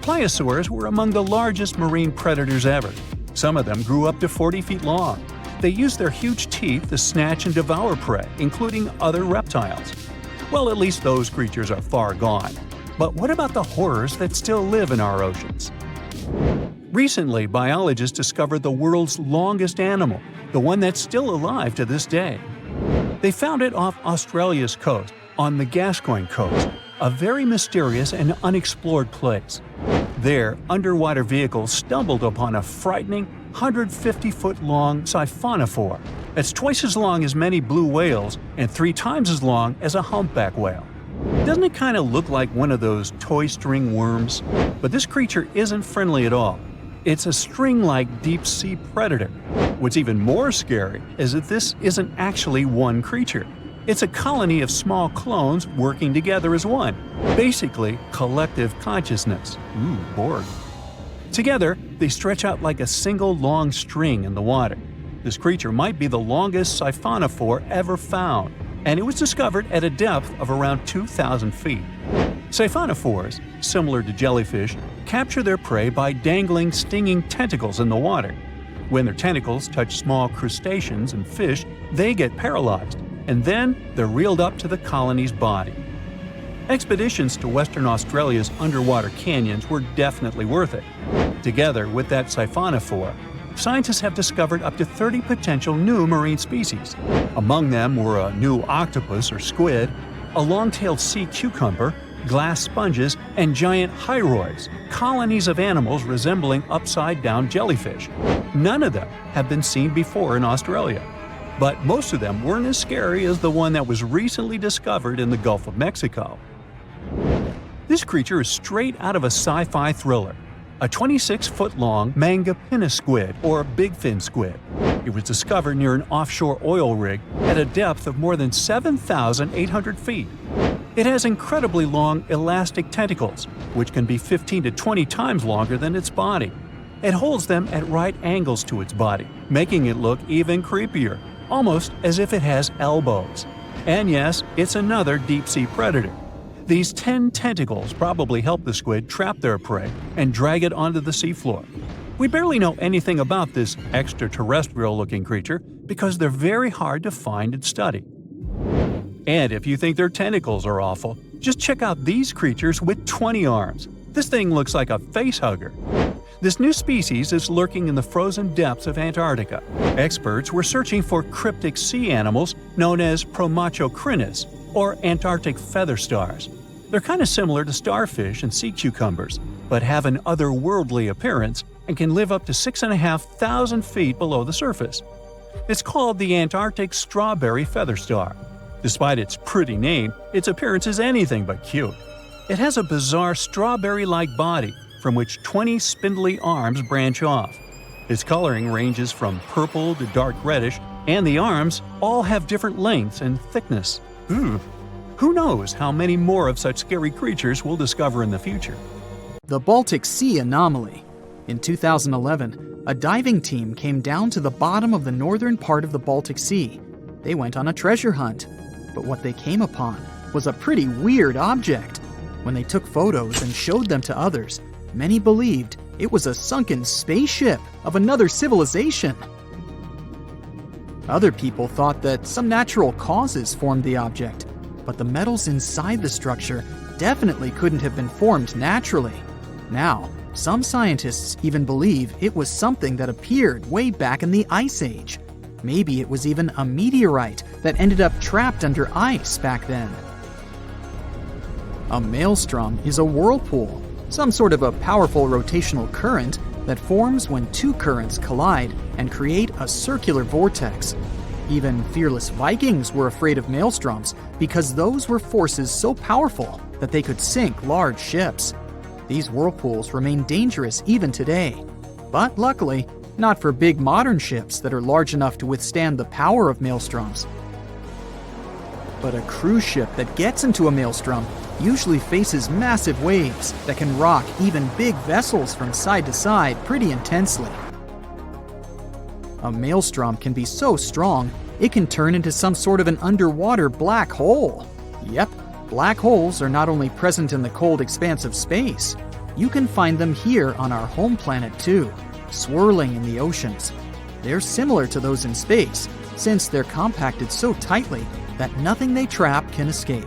Pliosaurs were among the largest marine predators ever. Some of them grew up to 40 feet long. They used their huge teeth to snatch and devour prey, including other reptiles. Well, at least those creatures are far gone. But what about the horrors that still live in our oceans? Recently, biologists discovered the world's longest animal, the one that's still alive to this day. They found it off Australia's coast, on the Gascoyne coast, a very mysterious and unexplored place. There, underwater vehicles stumbled upon a frightening 150-foot-long siphonophore. That's twice as long as many blue whales and 3 times as long as a humpback whale. Doesn't it kind of look like one of those toy string worms? But this creature isn't friendly at all. It's a string-like deep-sea predator. What's even more scary is that this isn't actually one creature. It's a colony of small clones working together as one. Basically, collective consciousness. Ooh, Borg. Together, they stretch out like a single long string in the water. This creature might be the longest siphonophore ever found, and it was discovered at a depth of around 2,000 feet. Siphonophores, similar to jellyfish, capture their prey by dangling stinging tentacles in the water. When their tentacles touch small crustaceans and fish, they get paralyzed, and then they're reeled up to the colony's body. Expeditions to Western Australia's underwater canyons were definitely worth it. Together with that siphonophore, scientists have discovered up to 30 potential new marine species. Among them were a new octopus or squid, a long-tailed sea cucumber, glass sponges, and giant hyroids, colonies of animals resembling upside-down jellyfish. None of them have been seen before in Australia. But most of them weren't as scary as the one that was recently discovered in the Gulf of Mexico. This creature is straight out of a sci-fi thriller, a 26-foot-long mangapinna squid or big fin squid. It was discovered near an offshore oil rig at a depth of more than 7,800 feet. It has incredibly long elastic tentacles, which can be 15 to 20 times longer than its body. It holds them at right angles to its body, making it look even creepier, almost as if it has elbows. And yes, it's another deep-sea predator. These 10 tentacles probably help the squid trap their prey and drag it onto the seafloor. We barely know anything about this extraterrestrial-looking creature because they're very hard to find and study. And if you think their tentacles are awful, just check out these creatures with 20 arms. This thing looks like a facehugger. This new species is lurking in the frozen depths of Antarctica. Experts were searching for cryptic sea animals known as Promachocrinis, or Antarctic feather stars. They're kind of similar to starfish and sea cucumbers, but have an otherworldly appearance and can live up to 6,500 feet below the surface. It's called the Antarctic strawberry feather star. Despite its pretty name, its appearance is anything but cute. It has a bizarre strawberry-like body from which 20 spindly arms branch off. Its coloring ranges from purple to dark reddish, and the arms all have different lengths and thickness. Ooh. Who knows how many more of such scary creatures we'll discover in the future? The Baltic Sea Anomaly. In 2011, a diving team came down to the bottom of the northern part of the Baltic Sea. They went on a treasure hunt, but what they came upon was a pretty weird object. When they took photos and showed them to others, many believed it was a sunken spaceship of another civilization. Other people thought that some natural causes formed the object, but the metals inside the structure definitely couldn't have been formed naturally. Now, some scientists even believe it was something that appeared way back in the Ice Age. Maybe it was even a meteorite that ended up trapped under ice back then. A maelstrom is a whirlpool, some sort of a powerful rotational current that forms when two currents collide and create a circular vortex. Even fearless Vikings were afraid of maelstroms because those were forces so powerful that they could sink large ships. These whirlpools remain dangerous even today, but luckily, not for big modern ships that are large enough to withstand the power of maelstroms. But a cruise ship that gets into a maelstrom usually faces massive waves that can rock even big vessels from side to side pretty intensely. A maelstrom can be so strong, it can turn into some sort of an underwater black hole. Yep, black holes are not only present in the cold expanse of space, you can find them here on our home planet too, swirling in the oceans. They're similar to those in space, since they're compacted so tightly that nothing they trap can escape.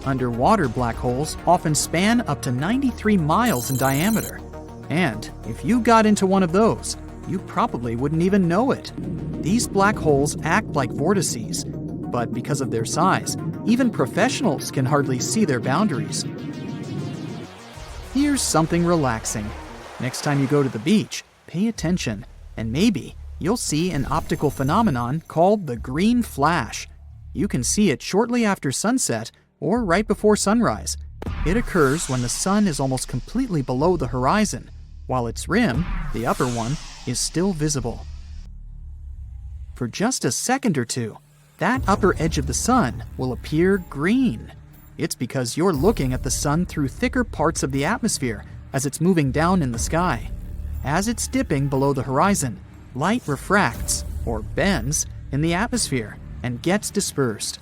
Underwater black holes often span up to 93 miles in diameter. And if you got into one of those, you probably wouldn't even know it. These black holes act like vortices, but because of their size, even professionals can hardly see their boundaries. Here's something relaxing. Next time you go to the beach, pay attention, and maybe you'll see an optical phenomenon called the green flash. You can see it shortly after sunset or right before sunrise. It occurs when the sun is almost completely below the horizon, while its rim, the upper one, is still visible. For just a second or two, that upper edge of the sun will appear green. It's because you're looking at the sun through thicker parts of the atmosphere as it's moving down in the sky. As it's dipping below the horizon, light refracts, or bends, in the atmosphere and gets dispersed.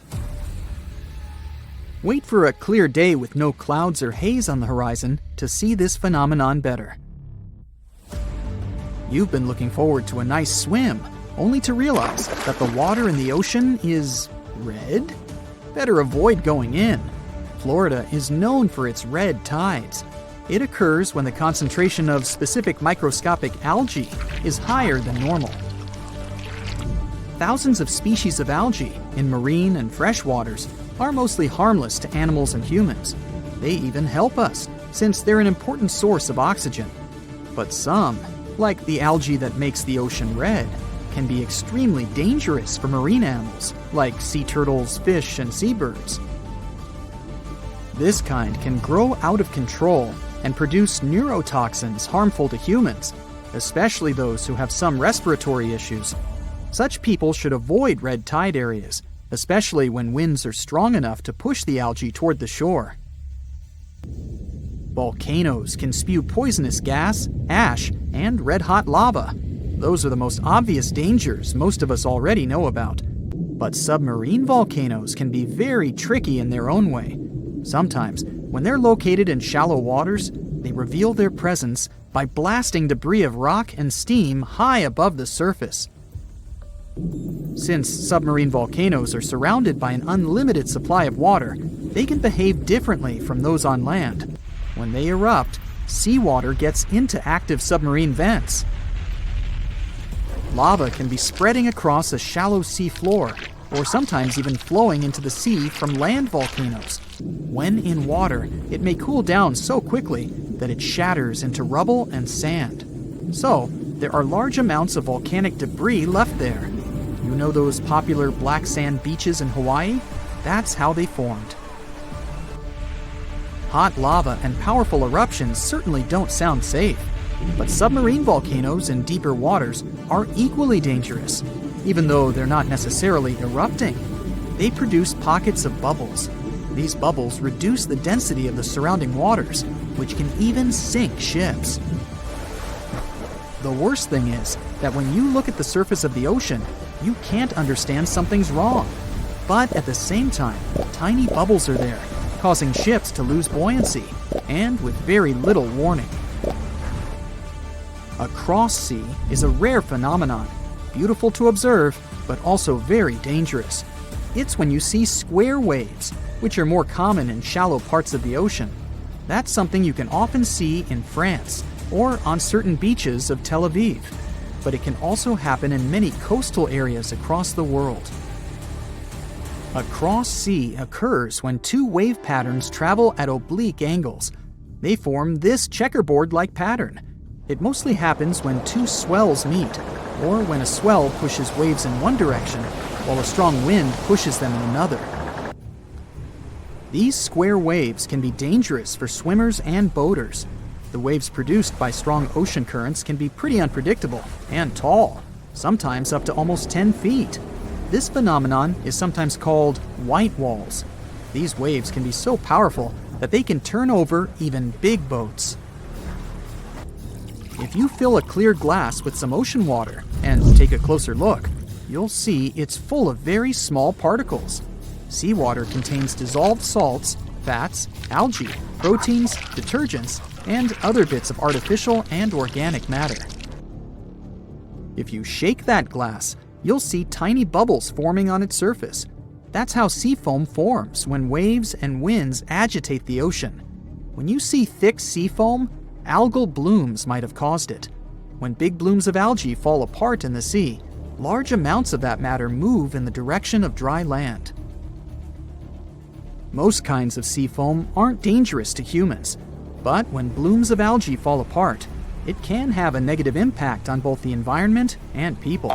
Wait for a clear day with no clouds or haze on the horizon to see this phenomenon better. You've been looking forward to a nice swim, only to realize that the water in the ocean is red? Better avoid going in. Florida is known for its red tides. It occurs when the concentration of specific microscopic algae is higher than normal. Thousands of species of algae in marine and fresh waters are mostly harmless to animals and humans. They even help us, since they're an important source of oxygen. But some, like the algae that makes the ocean red, can be extremely dangerous for marine animals, like sea turtles, fish, and seabirds. This kind can grow out of control and produce neurotoxins harmful to humans, especially those who have some respiratory issues. Such people should avoid red tide areas, especially when winds are strong enough to push the algae toward the shore. Volcanoes can spew poisonous gas, ash, and red-hot lava. Those are the most obvious dangers most of us already know about. But submarine volcanoes can be very tricky in their own way. Sometimes, when they're located in shallow waters, they reveal their presence by blasting debris of rock and steam high above the surface. Since submarine volcanoes are surrounded by an unlimited supply of water, they can behave differently from those on land. When they erupt, seawater gets into active submarine vents. Lava can be spreading across a shallow sea floor, or sometimes even flowing into the sea from land volcanoes. When in water, it may cool down so quickly that it shatters into rubble and sand. So, there are large amounts of volcanic debris left there. You know those popular black sand beaches in Hawaii? That's how they formed. Hot lava and powerful eruptions certainly don't sound safe, but submarine volcanoes in deeper waters are equally dangerous. Even though they're not necessarily erupting, they produce pockets of bubbles. These bubbles reduce the density of the surrounding waters, which can even sink ships. The worst thing is that when you look at the surface of the ocean, you can't understand something's wrong. But at the same time, tiny bubbles are there, causing ships to lose buoyancy, and with very little warning. A cross sea is a rare phenomenon, beautiful to observe, but also very dangerous. It's when you see square waves, which are more common in shallow parts of the ocean. That's something you can often see in France or on certain beaches of Tel Aviv, but it can also happen in many coastal areas across the world. A cross sea occurs when two wave patterns travel at oblique angles. They form this checkerboard-like pattern. It mostly happens when two swells meet, or when a swell pushes waves in one direction, while a strong wind pushes them in another. These square waves can be dangerous for swimmers and boaters. The waves produced by strong ocean currents can be pretty unpredictable and tall, sometimes up to almost 10 feet. This phenomenon is sometimes called white walls. These waves can be so powerful that they can turn over even big boats. If you fill a clear glass with some ocean water and take a closer look, you'll see it's full of very small particles. Seawater contains dissolved salts, fats, algae, proteins, detergents, and other bits of artificial and organic matter. If you shake that glass, you'll see tiny bubbles forming on its surface. That's how sea foam forms when waves and winds agitate the ocean. When you see thick sea foam, algal blooms might have caused it. When big blooms of algae fall apart in the sea, large amounts of that matter move in the direction of dry land. Most kinds of sea foam aren't dangerous to humans, but when blooms of algae fall apart, it can have a negative impact on both the environment and people.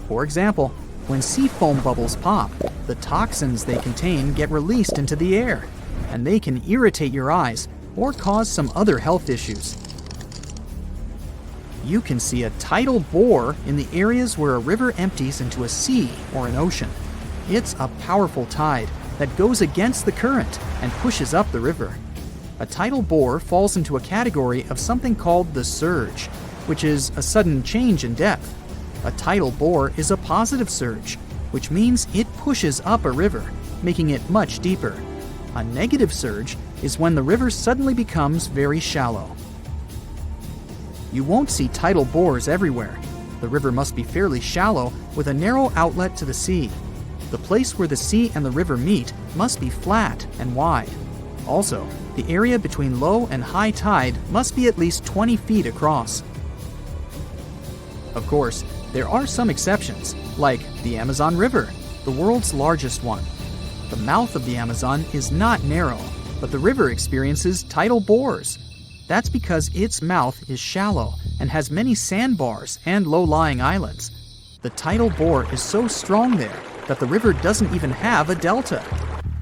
For example, when sea foam bubbles pop, the toxins they contain get released into the air, and they can irritate your eyes or cause some other health issues. You can see a tidal bore in the areas where a river empties into a sea or an ocean. It's a powerful tide that goes against the current and pushes up the river. A tidal bore falls into a category of something called the surge, which is a sudden change in depth. A tidal bore is a positive surge, which means it pushes up a river, making it much deeper. A negative surge is when the river suddenly becomes very shallow. You won't see tidal bores everywhere. The river must be fairly shallow with a narrow outlet to the sea. The place where the sea and the river meet must be flat and wide. Also, the area between low and high tide must be at least 20 feet across. Of course, there are some exceptions, like the Amazon River, the world's largest one. The mouth of the Amazon is not narrow, but the river experiences tidal bores. That's because its mouth is shallow and has many sandbars and low-lying islands. The tidal bore is so strong there that the river doesn't even have a delta.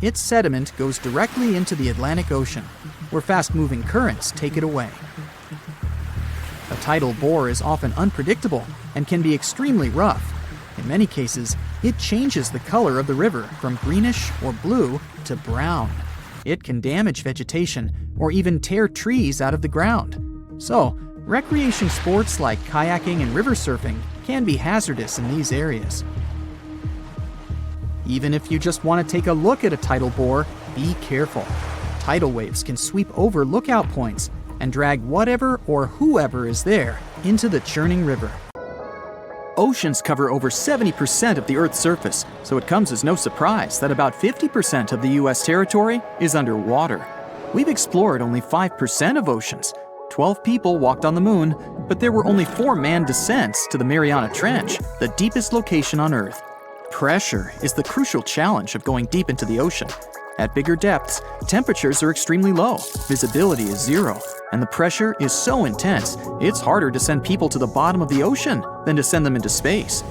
Its sediment goes directly into the Atlantic Ocean, where fast-moving currents take it away. A tidal bore is often unpredictable and can be extremely rough. In many cases, it changes the color of the river from greenish or blue to brown. It can damage vegetation or even tear trees out of the ground. So, recreation sports like kayaking and river surfing can be hazardous in these areas. Even if you just want to take a look at a tidal bore, be careful. Tidal waves can sweep over lookout points and drag whatever or whoever is there into the churning river. Oceans cover over 70% of the Earth's surface, so it comes as no surprise that about 50% of the US territory is underwater. We've explored only 5% of oceans. 12 people walked on the moon, but there were only 4 manned descents to the Mariana Trench, the deepest location on Earth. Pressure is the crucial challenge of going deep into the ocean. At bigger depths, temperatures are extremely low, visibility is zero, and the pressure is so intense, it's harder to send people to the bottom of the ocean than to send them into space.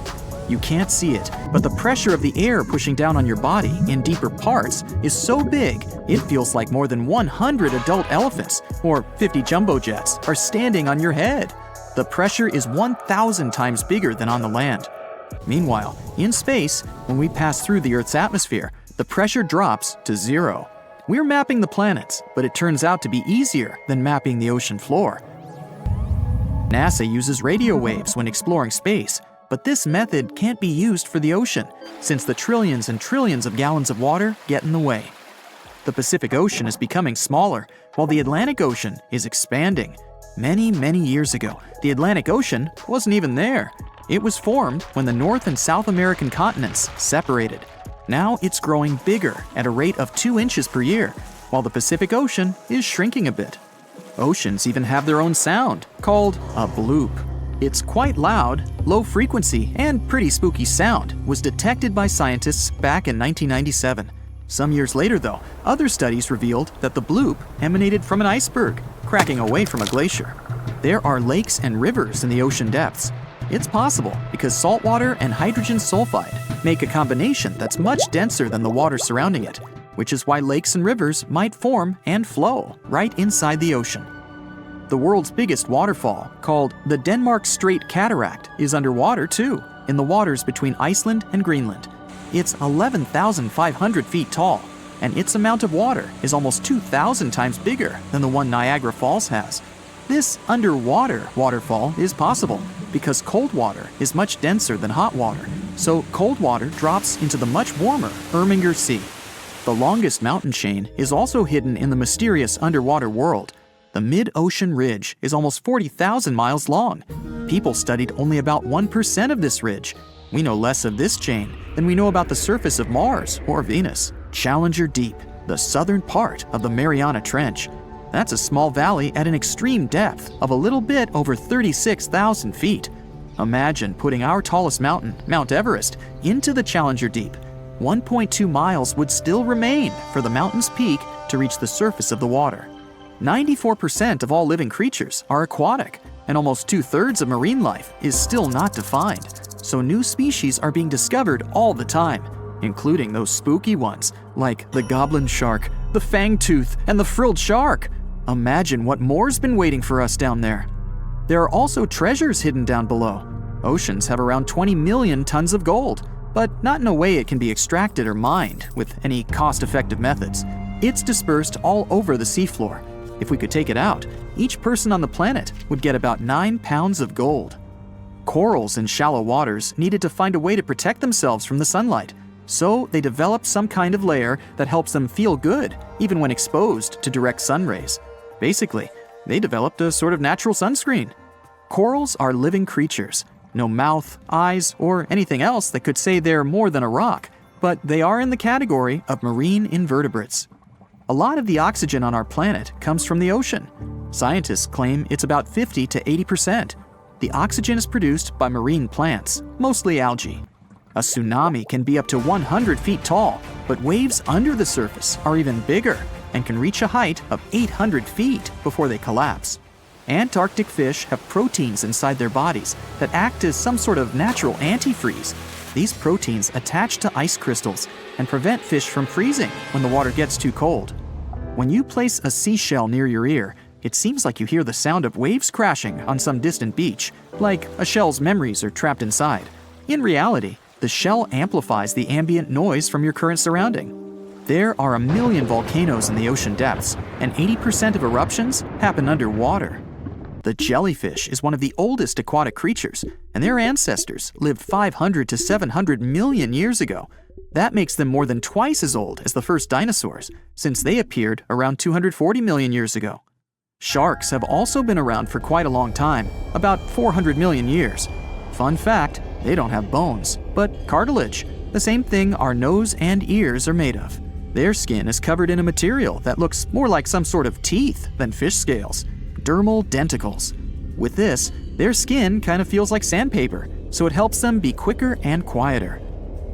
You can't see it, but the pressure of the air pushing down on your body in deeper parts is so big, it feels like more than 100 adult elephants or 50 jumbo jets are standing on your head. The pressure is 1,000 times bigger than on the land. Meanwhile, in space, when we pass through the Earth's atmosphere, the pressure drops to zero. We're mapping the planets, but it turns out to be easier than mapping the ocean floor. NASA uses radio waves when exploring space, but this method can't be used for the ocean, since the trillions and trillions of gallons of water get in the way. The Pacific Ocean is becoming smaller, while the Atlantic Ocean is expanding. Many, many years ago, the Atlantic Ocean wasn't even there. It was formed when the North and South American continents separated. Now it's growing bigger at a rate of 2 inches per year, while the Pacific Ocean is shrinking a bit. Oceans even have their own sound, called a bloop. Its quite loud, low frequency, and pretty spooky sound was detected by scientists back in 1997. Some years later, though, other studies revealed that the bloop emanated from an iceberg cracking away from a glacier. There are lakes and rivers in the ocean depths. It's possible because salt water and hydrogen sulfide make a combination that's much denser than the water surrounding it, which is why lakes and rivers might form and flow right inside the ocean. The world's biggest waterfall, called the Denmark Strait Cataract, is underwater too, in the waters between Iceland and Greenland. It's 11,500 feet tall, and its amount of water is almost 2,000 times bigger than the one Niagara Falls has. This underwater waterfall is possible because cold water is much denser than hot water, so cold water drops into the much warmer Irminger Sea. The longest mountain chain is also hidden in the mysterious underwater world. The mid-ocean ridge is almost 40,000 miles long. People studied only about 1% of this ridge. We know less of this chain than we know about the surface of Mars or Venus. Challenger Deep, the southern part of the Mariana Trench. That's a small valley at an extreme depth of a little bit over 36,000 feet. Imagine putting our tallest mountain, Mount Everest, into the Challenger Deep. 1.2 miles would still remain for the mountain's peak to reach the surface of the water. 94% of all living creatures are aquatic, and almost 2/3 of marine life is still not defined. So new species are being discovered all the time, including those spooky ones like the goblin shark, the fangtooth, and the frilled shark. Imagine what more's been waiting for us down there. There are also treasures hidden down below. Oceans have around 20 million tons of gold, but not in a way it can be extracted or mined with any cost-effective methods. It's dispersed all over the seafloor. If we could take it out, each person on the planet would get about 9 pounds of gold. Corals in shallow waters needed to find a way to protect themselves from the sunlight, so they developed some kind of layer that helps them feel good, even when exposed to direct sun rays. Basically, they developed a sort of natural sunscreen. Corals are living creatures. No mouth, eyes, or anything else that could say they're more than a rock, but they are in the category of marine invertebrates. A lot of the oxygen on our planet comes from the ocean. Scientists claim it's about 50 to 80%. The oxygen is produced by marine plants, mostly algae. A tsunami can be up to 100 feet tall, but waves under the surface are even bigger and can reach a height of 800 feet before they collapse. Antarctic fish have proteins inside their bodies that act as some sort of natural antifreeze. These proteins attach to ice crystals and prevent fish from freezing when the water gets too cold. When you place a seashell near your ear, it seems like you hear the sound of waves crashing on some distant beach, like a shell's memories are trapped inside. In reality, the shell amplifies the ambient noise from your current surrounding. There are 1 million volcanoes in the ocean depths, and 80% of eruptions happen underwater. The jellyfish is one of the oldest aquatic creatures, and their ancestors lived 500 to 700 million years ago. That makes them more than twice as old as the first dinosaurs, since they appeared around 240 million years ago. Sharks have also been around for quite a long time, about 400 million years. Fun fact, they don't have bones, but cartilage, the same thing our nose and ears are made of. Their skin is covered in a material that looks more like some sort of teeth than fish scales, dermal denticles. With this, their skin kind of feels like sandpaper, so it helps them be quicker and quieter.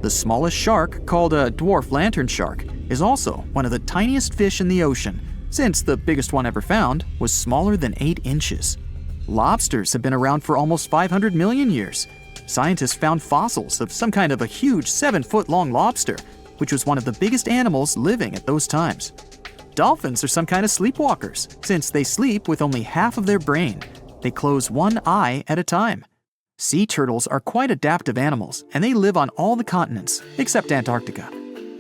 The smallest shark, called a dwarf lantern shark, is also one of the tiniest fish in the ocean, since the biggest one ever found was smaller than 8 inches. Lobsters have been around for almost 500 million years. Scientists found fossils of some kind of a huge 7-foot-long lobster, which was one of the biggest animals living at those times. Dolphins are some kind of sleepwalkers, since they sleep with only half of their brain. They close one eye at a time. Sea turtles are quite adaptive animals, and they live on all the continents, except Antarctica.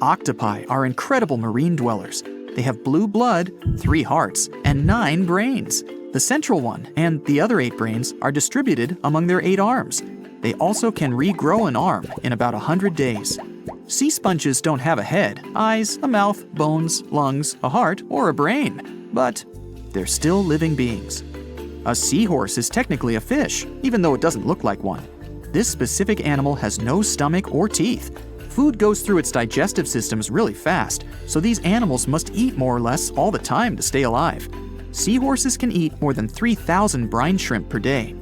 Octopi are incredible marine dwellers. They have blue blood, 3 hearts, and 9 brains. The central one and the other 8 brains are distributed among their 8 arms. They also can regrow an arm in about 100 days. Sea sponges don't have a head, eyes, a mouth, bones, lungs, a heart, or a brain, but they're still living beings. A seahorse is technically a fish, even though it doesn't look like one. This specific animal has no stomach or teeth. Food goes through its digestive systems really fast, so these animals must eat more or less all the time to stay alive. Seahorses can eat more than 3,000 brine shrimp per day.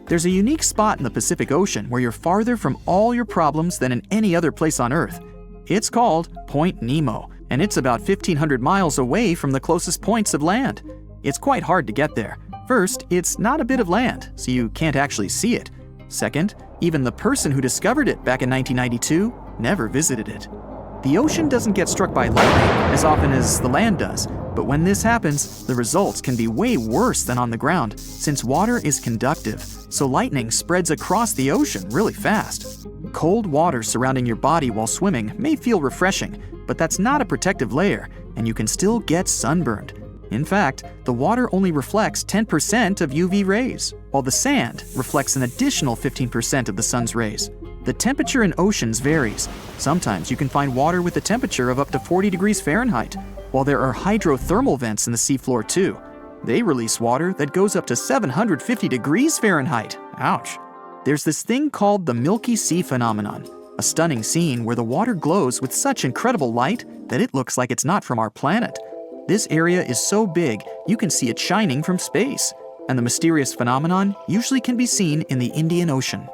There's a unique spot in the Pacific Ocean where you're farther from all your problems than in any other place on Earth. It's called Point Nemo, and it's about 1,500 miles away from the closest points of land. It's quite hard to get there. First, it's not a bit of land, so you can't actually see it. Second, even the person who discovered it back in 1992 never visited it. The ocean doesn't get struck by lightning as often as the land does, but when this happens, the results can be way worse than on the ground, since water is conductive, so lightning spreads across the ocean really fast. Cold water surrounding your body while swimming may feel refreshing, but that's not a protective layer, and you can still get sunburned. In fact, the water only reflects 10% of UV rays, while the sand reflects an additional 15% of the sun's rays. The temperature in oceans varies. Sometimes you can find water with a temperature of up to 40 degrees Fahrenheit, while there are hydrothermal vents in the seafloor too. They release water that goes up to 750 degrees Fahrenheit. Ouch. There's this thing called the Milky Sea phenomenon, a stunning scene where the water glows with such incredible light that it looks like it's not from our planet. This area is so big, you can see it shining from space, and the mysterious phenomenon usually can be seen in the Indian Ocean.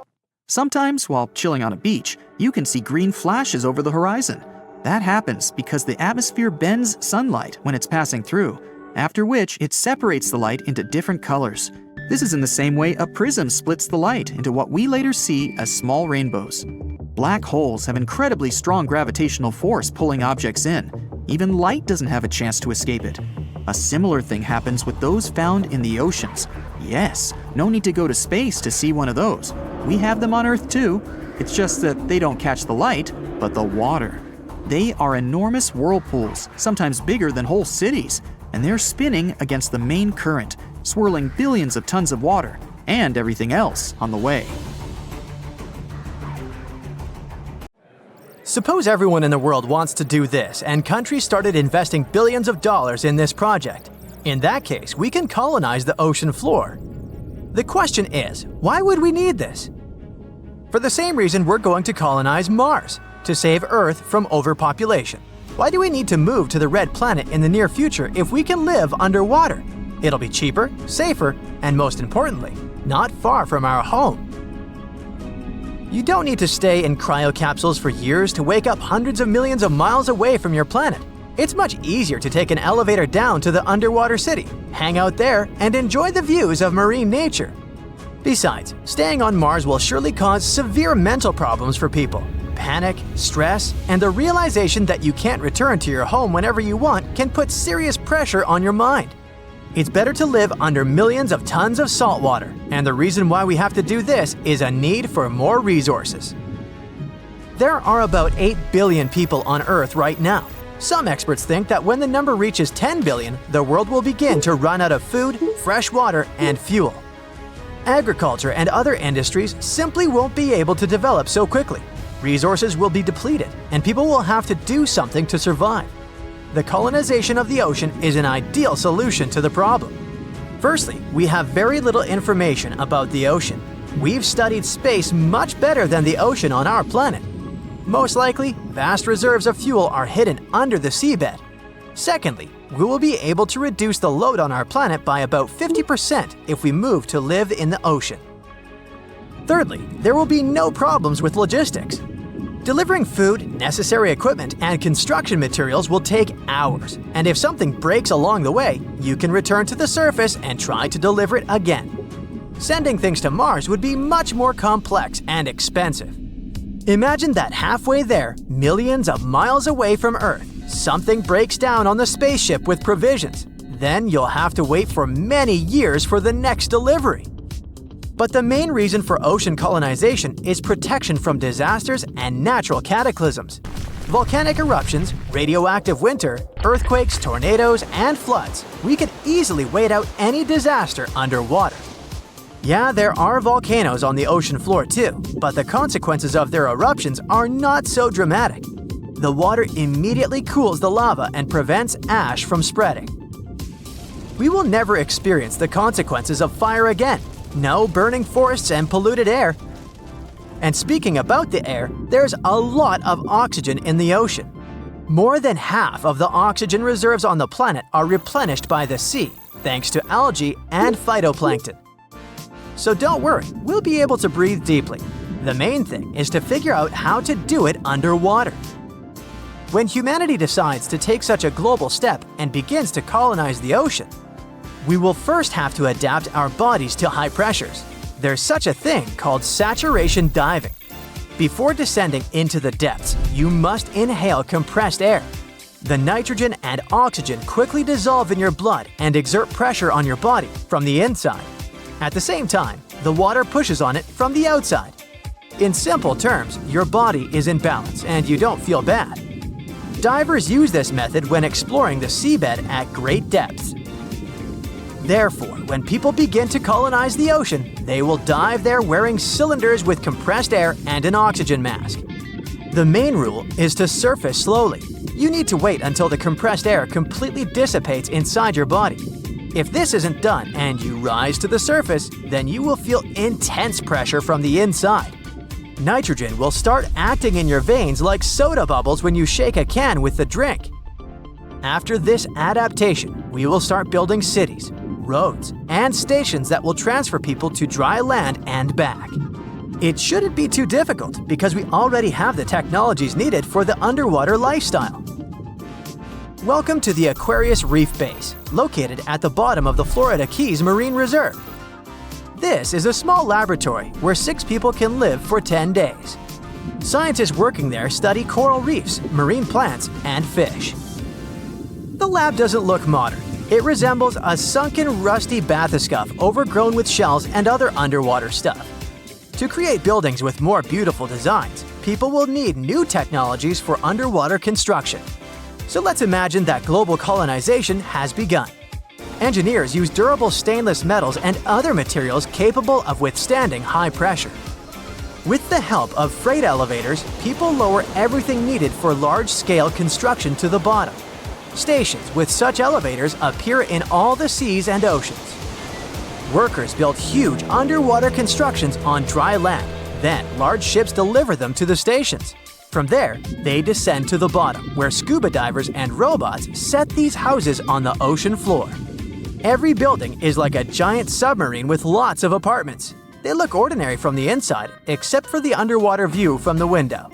Sometimes, while chilling on a beach, you can see green flashes over the horizon. That happens because the atmosphere bends sunlight when it's passing through, after which it separates the light into different colors. This is in the same way a prism splits the light into what we later see as small rainbows. Black holes have incredibly strong gravitational force pulling objects in. Even light doesn't have a chance to escape it. A similar thing happens with those found in the oceans. Yes, no need to go to space to see one of those. We have them on Earth too. It's just that they don't catch the light, but the water. They are enormous whirlpools, sometimes bigger than whole cities, and they're spinning against the main current, swirling billions of tons of water and everything else on the way. Suppose everyone in the world wants to do this, and countries started investing billions of dollars in this project. In that case, we can colonize the ocean floor. The question is, why would we need this? For the same reason we're going to colonize Mars, to save Earth from overpopulation. Why do we need to move to the red planet in the near future if we can live underwater? It'll be cheaper, safer, and most importantly, not far from our home. You don't need to stay in cryocapsules for years to wake up hundreds of millions of miles away from your planet. It's much easier to take an elevator down to the underwater city, hang out there, and enjoy the views of marine nature. Besides, staying on Mars will surely cause severe mental problems for people. Panic, stress, and the realization that you can't return to your home whenever you want can put serious pressure on your mind. It's better to live under millions of tons of salt water, and the reason why we have to do this is a need for more resources. There are about 8 billion people on Earth right now. Some experts think that when the number reaches 10 billion, the world will begin to run out of food, fresh water, and fuel. Agriculture and other industries simply won't be able to develop so quickly. Resources will be depleted, and people will have to do something to survive. The colonization of the ocean is an ideal solution to the problem. Firstly, we have very little information about the ocean. We've studied space much better than the ocean on our planet. Most likely, vast reserves of fuel are hidden under the seabed. Secondly, we will be able to reduce the load on our planet by about 50% if we move to live in the ocean. Thirdly, there will be no problems with logistics. Delivering food, necessary equipment, and construction materials will take hours, and if something breaks along the way, you can return to the surface and try to deliver it again. Sending things to Mars would be much more complex and expensive. Imagine that halfway there, millions of miles away from Earth, something breaks down on the spaceship with provisions. Then you'll have to wait for many years for the next delivery. But the main reason for ocean colonization is protection from disasters and natural cataclysms. Volcanic eruptions, radioactive winter, earthquakes, tornadoes, and floods. We could easily wait out any disaster underwater. Yeah, there are volcanoes on the ocean floor too, but the consequences of their eruptions are not so dramatic. The water immediately cools the lava and prevents ash from spreading. We will never experience the consequences of fire again. No burning forests and polluted air. And speaking about the air, there's a lot of oxygen in the ocean. More than half of the oxygen reserves on the planet are replenished by the sea, thanks to algae and phytoplankton. So don't worry, we'll be able to breathe deeply. The main thing is to figure out how to do it underwater. When humanity decides to take such a global step and begins to colonize the ocean, we will first have to adapt our bodies to high pressures. There's such a thing called saturation diving. Before descending into the depths, you must inhale compressed air. The nitrogen and oxygen quickly dissolve in your blood and exert pressure on your body from the inside. At the same time, the water pushes on it from the outside. In simple terms, your body is in balance and you don't feel bad. Divers use this method when exploring the seabed at great depths. Therefore, when people begin to colonize the ocean, they will dive there wearing cylinders with compressed air and an oxygen mask. The main rule is to surface slowly. You need to wait until the compressed air completely dissipates inside your body. If this isn't done and you rise to the surface, then you will feel intense pressure from the inside. Nitrogen will start acting in your veins like soda bubbles when you shake a can with the drink. After this adaptation, we will start building cities, roads, and stations that will transfer people to dry land and back. It shouldn't be too difficult because we already have the technologies needed for the underwater lifestyle. Welcome to the Aquarius Reef Base, located at the bottom of the Florida Keys Marine Reserve. This is a small laboratory where 6 people can live for 10 days. Scientists working there study coral reefs, marine plants, and fish. The lab doesn't look modern. It resembles a sunken, rusty bathyscaphe overgrown with shells and other underwater stuff. To create buildings with more beautiful designs, people will need new technologies for underwater construction. So let's imagine that global colonization has begun. Engineers use durable stainless metals and other materials capable of withstanding high pressure. With the help of freight elevators, people lower everything needed for large-scale construction to the bottom. Stations with such elevators appear in all the seas and oceans. Workers build huge underwater constructions on dry land. Then, large ships deliver them to the stations. From there, they descend to the bottom, where scuba divers and robots set these houses on the ocean floor. Every building is like a giant submarine with lots of apartments. They look ordinary from the inside, except for the underwater view from the window.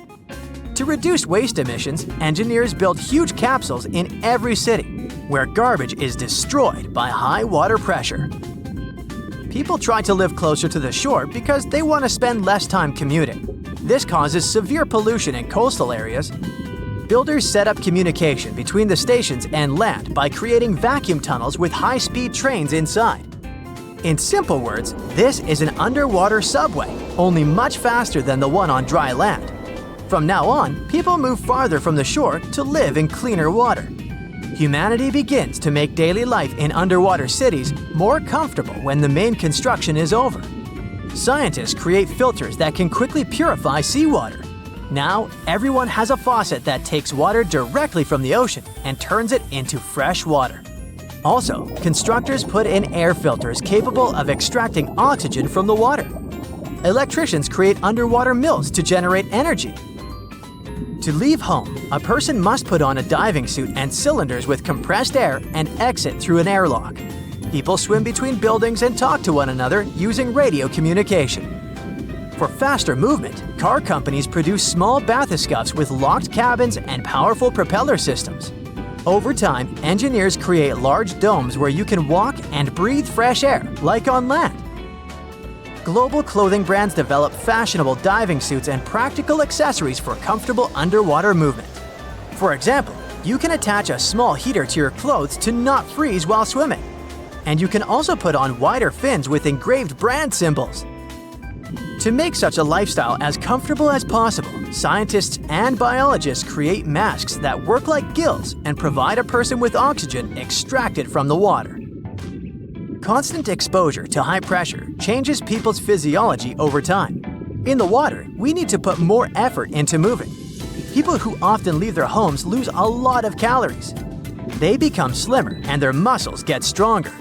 To reduce waste emissions, engineers build huge capsules in every city, where garbage is destroyed by high water pressure. People try to live closer to the shore because they want to spend less time commuting. This causes severe pollution in coastal areas. Builders set up communication between the stations and land by creating vacuum tunnels with high-speed trains inside. In simple words, this is an underwater subway, only much faster than the one on dry land. From now on, people move farther from the shore to live in cleaner water. Humanity begins to make daily life in underwater cities more comfortable when the main construction is over. Scientists create filters that can quickly purify seawater. Now, everyone has a faucet that takes water directly from the ocean and turns it into fresh water. Also, constructors put in air filters capable of extracting oxygen from the water. Electricians create underwater mills to generate energy. To leave home, a person must put on a diving suit and cylinders with compressed air and exit through an airlock. People swim between buildings and talk to one another using radio communication. For faster movement, car companies produce small bathyscaphes with locked cabins and powerful propeller systems. Over time, engineers create large domes where you can walk and breathe fresh air, like on land. Global clothing brands develop fashionable diving suits and practical accessories for comfortable underwater movement. For example, you can attach a small heater to your clothes to not freeze while swimming. And you can also put on wider fins with engraved brand symbols. To make such a lifestyle as comfortable as possible, scientists and biologists create masks that work like gills and provide a person with oxygen extracted from the water. Constant exposure to high pressure changes people's physiology over time. In the water, we need to put more effort into moving. People who often leave their homes lose a lot of calories. They become slimmer and their muscles get stronger.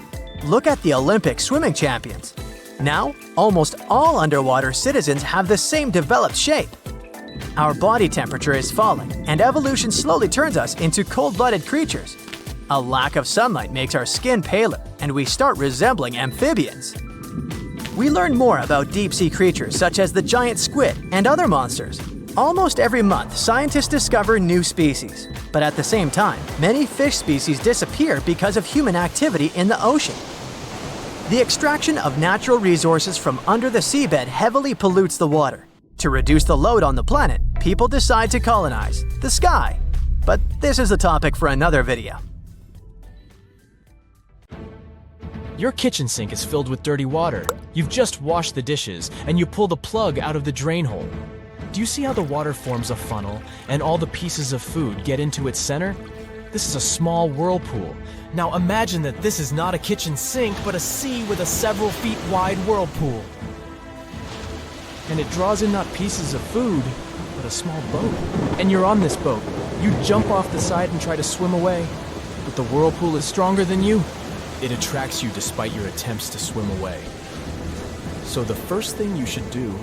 Look at the Olympic swimming champions. Now, almost all underwater citizens have the same developed shape. Our body temperature is falling, and evolution slowly turns us into cold-blooded creatures. A lack of sunlight makes our skin paler, and we start resembling amphibians. We learn more about deep-sea creatures such as the giant squid and other monsters. Almost every month, scientists discover new species. But at the same time, many fish species disappear because of human activity in the ocean. The extraction of natural resources from under the seabed heavily pollutes the water. To reduce the load on the planet, people decide to colonize the sky. But this is a topic for another video. Your kitchen sink is filled with dirty water. You've just washed the dishes, and you pull the plug out of the drain hole. Do you see how the water forms a funnel, and all the pieces of food get into its center? This is a small whirlpool. Now imagine that this is not a kitchen sink, but a sea with a several feet wide whirlpool. And it draws in not pieces of food, but a small boat. And you're on this boat. You jump off the side and try to swim away, but the whirlpool is stronger than you. It attracts you despite your attempts to swim away. So the first thing you should do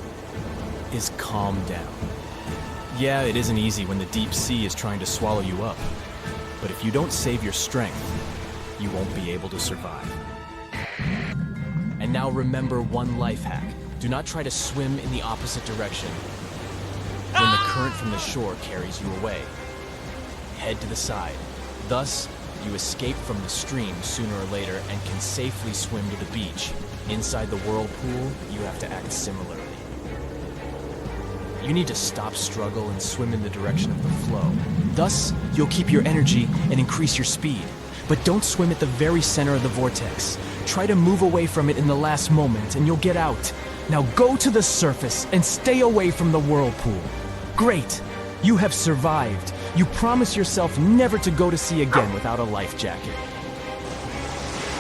is calm down. Yeah, it isn't easy when the deep sea is trying to swallow you up. But if you don't save your strength, you won't be able to survive. And now remember one life hack. Do not try to swim in the opposite direction when the current from the shore carries you away. Head to the side. Thus, you escape from the stream sooner or later and can safely swim to the beach. Inside the whirlpool, you have to act similarly. You need to stop struggle and swim in the direction of the flow. Thus, you'll keep your energy and increase your speed. But don't swim at the very center of the vortex. Try to move away from it in the last moment and you'll get out. Now go to the surface and stay away from the whirlpool. Great! You have survived. You promise yourself never to go to sea again without a life jacket.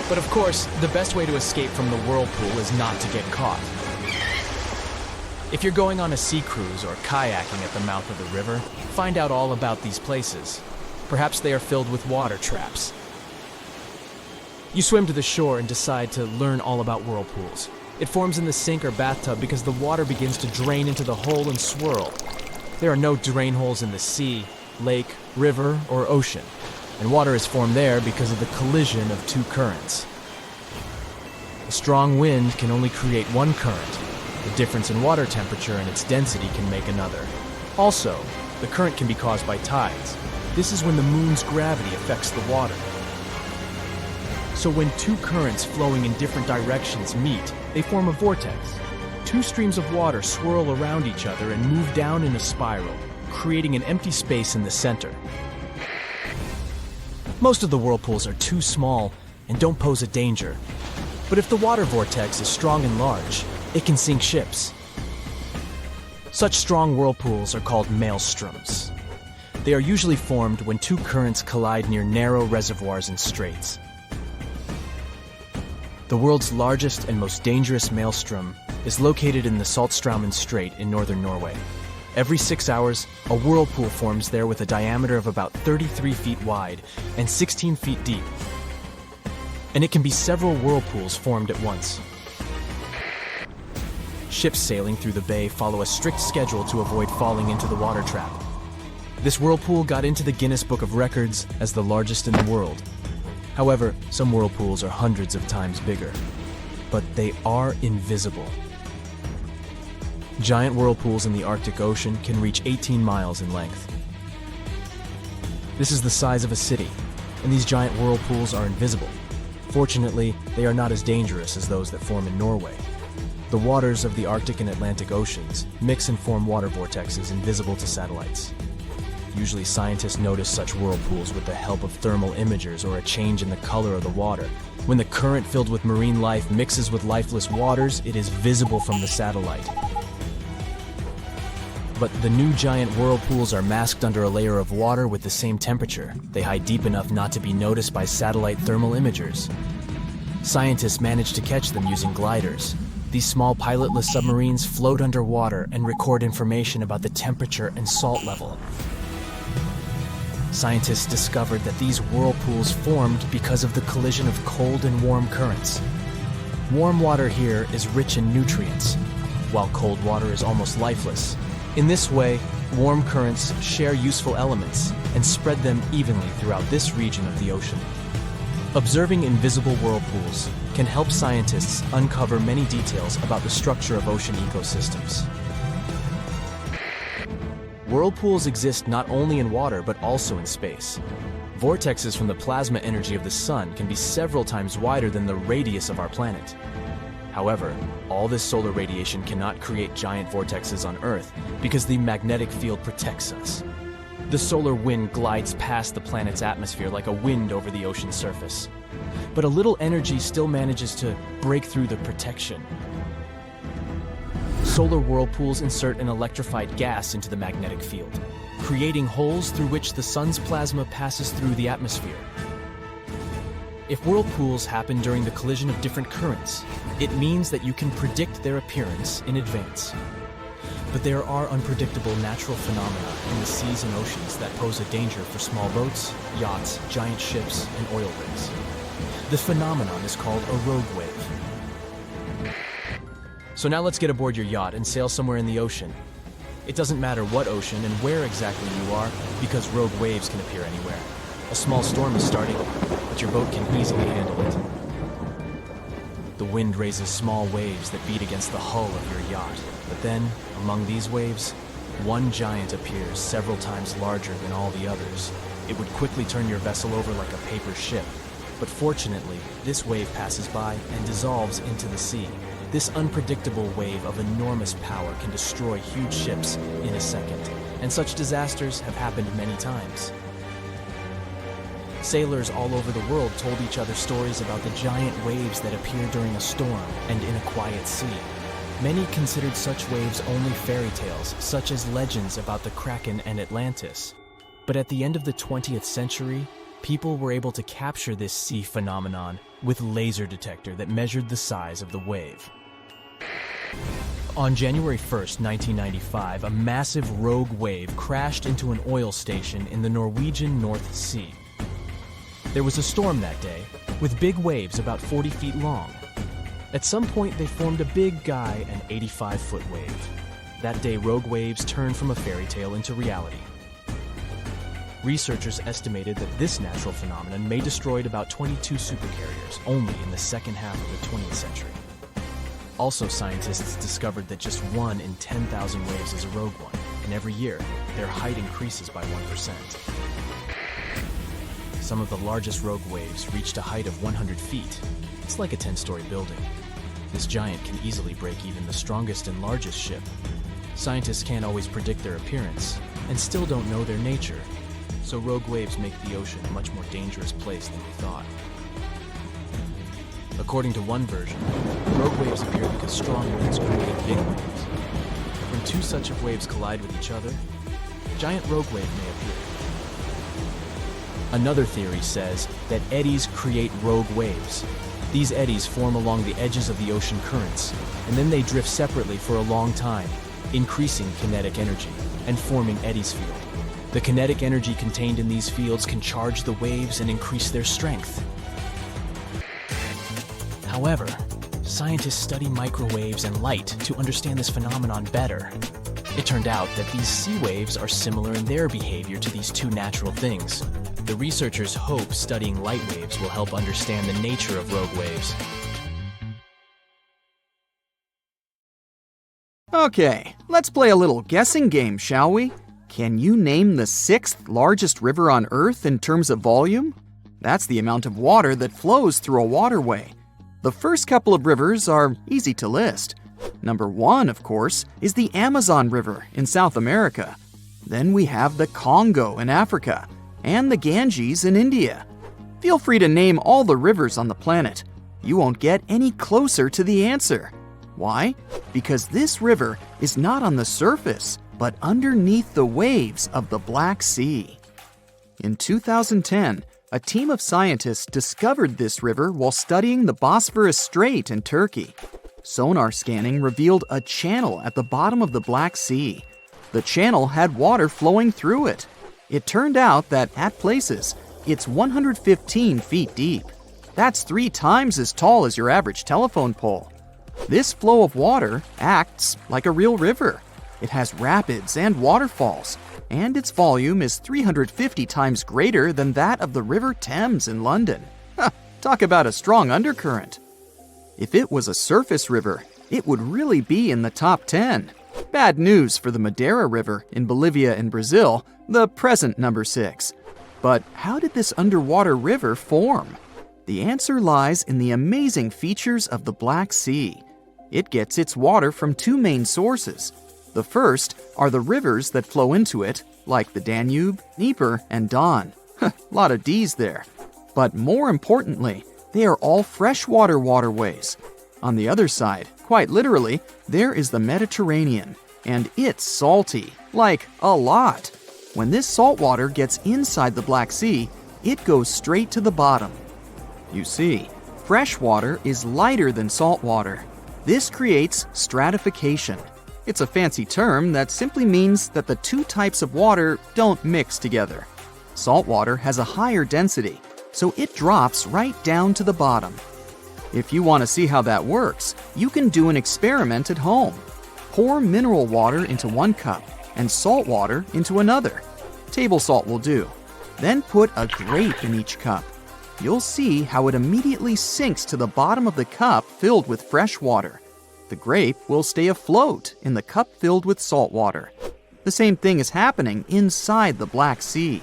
But of course, the best way to escape from the whirlpool is not to get caught. If you're going on a sea cruise or kayaking at the mouth of the river, find out all about these places. Perhaps they are filled with water traps. You swim to the shore and decide to learn all about whirlpools. It forms in the sink or bathtub because the water begins to drain into the hole and swirl. There are no drain holes in the sea, lake, river, or ocean, and water is formed there because of the collision of two currents. A strong wind can only create one current. The difference in water temperature and its density can make another. Also, the current can be caused by tides. This is when the moon's gravity affects the water. So when two currents flowing in different directions meet, they form a vortex. Two streams of water swirl around each other and move down in a spiral, creating an empty space in the center. Most of the whirlpools are too small and don't pose a danger. But if the water vortex is strong and large, it can sink ships. Such strong whirlpools are called maelstroms. They are usually formed when two currents collide near narrow reservoirs and straits. The world's largest and most dangerous maelstrom is located in the Saltstraumen Strait in northern Norway. Every 6 hours, a whirlpool forms there with a diameter of about 33 feet wide and 16 feet deep. And it can be several whirlpools formed at once. Ships sailing through the bay follow a strict schedule to avoid falling into the water trap. This whirlpool got into the Guinness Book of Records as the largest in the world. However, some whirlpools are hundreds of times bigger, but they are invisible. Giant whirlpools in the Arctic Ocean can reach 18 miles in length. This is the size of a city, and these giant whirlpools are invisible. Fortunately, they are not as dangerous as those that form in Norway. The waters of the Arctic and Atlantic Oceans mix and form water vortexes invisible to satellites. Usually scientists notice such whirlpools with the help of thermal imagers or a change in the color of the water. When the current filled with marine life mixes with lifeless waters, it is visible from the satellite. But the new giant whirlpools are masked under a layer of water with the same temperature. They hide deep enough not to be noticed by satellite thermal imagers. Scientists managed to catch them using gliders. These small pilotless submarines float underwater and record information about the temperature and salt level. Scientists discovered that these whirlpools formed because of the collision of cold and warm currents. Warm water here is rich in nutrients, while cold water is almost lifeless. In this way, warm currents share useful elements and spread them evenly throughout this region of the ocean. Observing invisible whirlpools can help scientists uncover many details about the structure of ocean ecosystems. Whirlpools exist not only in water but also in space. Vortexes from the plasma energy of the sun can be several times wider than the radius of our planet. However, all this solar radiation cannot create giant vortexes on Earth because the magnetic field protects us. The solar wind glides past the planet's atmosphere like a wind over the ocean surface. But a little energy still manages to break through the protection. Solar whirlpools insert an electrified gas into the magnetic field, creating holes through which the sun's plasma passes through the atmosphere. If whirlpools happen during the collision of different currents, it means that you can predict their appearance in advance. But there are unpredictable natural phenomena in the seas and oceans that pose a danger for small boats, yachts, giant ships, and oil rigs. The phenomenon is called a rogue wave. So now let's get aboard your yacht and sail somewhere in the ocean. It doesn't matter what ocean and where exactly you are, because rogue waves can appear anywhere. A small storm is starting, but your boat can easily handle it. The wind raises small waves that beat against the hull of your yacht. But then, among these waves, one giant appears several times larger than all the others. It would quickly turn your vessel over like a paper ship. But fortunately, this wave passes by and dissolves into the sea. This unpredictable wave of enormous power can destroy huge ships in a second. And such disasters have happened many times. Sailors all over the world told each other stories about the giant waves that appear during a storm and in a quiet sea. Many considered such waves only fairy tales, such as legends about the Kraken and Atlantis. But at the end of the 20th century, people were able to capture this sea phenomenon with a laser detector that measured the size of the wave. On January 1st, 1995, a massive rogue wave crashed into an oil station in the Norwegian North Sea. There was a storm that day, with big waves about 40 feet long. At some point, they formed a big guy, an 85-foot wave. That day, rogue waves turned from a fairy tale into reality. Researchers estimated that this natural phenomenon may destroyed about 22 supercarriers only in the second half of the 20th century. Also, scientists discovered that just 1 in 10,000 waves is a rogue one, and every year, their height increases by 1%. Some of the largest rogue waves reached a height of 100 feet. It's like a 10-story building. This giant can easily break even the strongest and largest ship. Scientists can't always predict their appearance, and still don't know their nature. So rogue waves make the ocean a much more dangerous place than we thought. According to one version, rogue waves appear because strong winds create big waves. When two such of waves collide with each other, a giant rogue wave may appear. Another theory says that eddies create rogue waves. These eddies form along the edges of the ocean currents, and then they drift separately for a long time, increasing kinetic energy and forming eddies field. The kinetic energy contained in these fields can charge the waves and increase their strength. However, scientists study microwaves and light to understand this phenomenon better. It turned out that these sea waves are similar in their behavior to these two natural things. The researchers hope studying light waves will help understand the nature of rogue waves. Okay, let's play a little guessing game, shall we? Can you name the 6th largest river on Earth in terms of volume? That's the amount of water that flows through a waterway. The first couple of rivers are easy to list. Number 1, of course, is the Amazon River in South America. Then we have the Congo in Africa, and the Ganges in India. Feel free to name all the rivers on the planet. You won't get any closer to the answer. Why? Because this river is not on the surface. but underneath the waves of the Black Sea. In 2010, a team of scientists discovered this river while studying the Bosphorus Strait in Turkey. Sonar scanning revealed a channel at the bottom of the Black Sea. The channel had water flowing through it. It turned out that at places, it's 115 feet deep. That's 3 times as tall as your average telephone pole. This flow of water acts like a real river. It has rapids and waterfalls, and its volume is 350 times greater than that of the River Thames in London. Talk about a strong undercurrent. If it was a surface river, it would really be in the top 10. Bad news for the Madeira River in Bolivia and Brazil, the present number 6. But how did this underwater river form? The answer lies in the amazing features of the Black Sea. It gets its water from 2 main sources. The first are the rivers that flow into it, like the Danube, Dnieper, and Don. Lot of D's there. But more importantly, they are all freshwater waterways. On the other side, quite literally, there is the Mediterranean, and it's salty, like a lot. When this salt water gets inside the Black Sea, it goes straight to the bottom. You see, fresh water is lighter than salt water. This creates stratification. It's a fancy term that simply means that the 2 types of water don't mix together. Salt water has a higher density, so it drops right down to the bottom. If you want to see how that works, you can do an experiment at home. Pour mineral water into 1 cup and salt water into another. Table salt will do. Then put a grape in each cup. You'll see how it immediately sinks to the bottom of the cup filled with fresh water. The grape will stay afloat in the cup filled with salt water. The same thing is happening inside the Black Sea.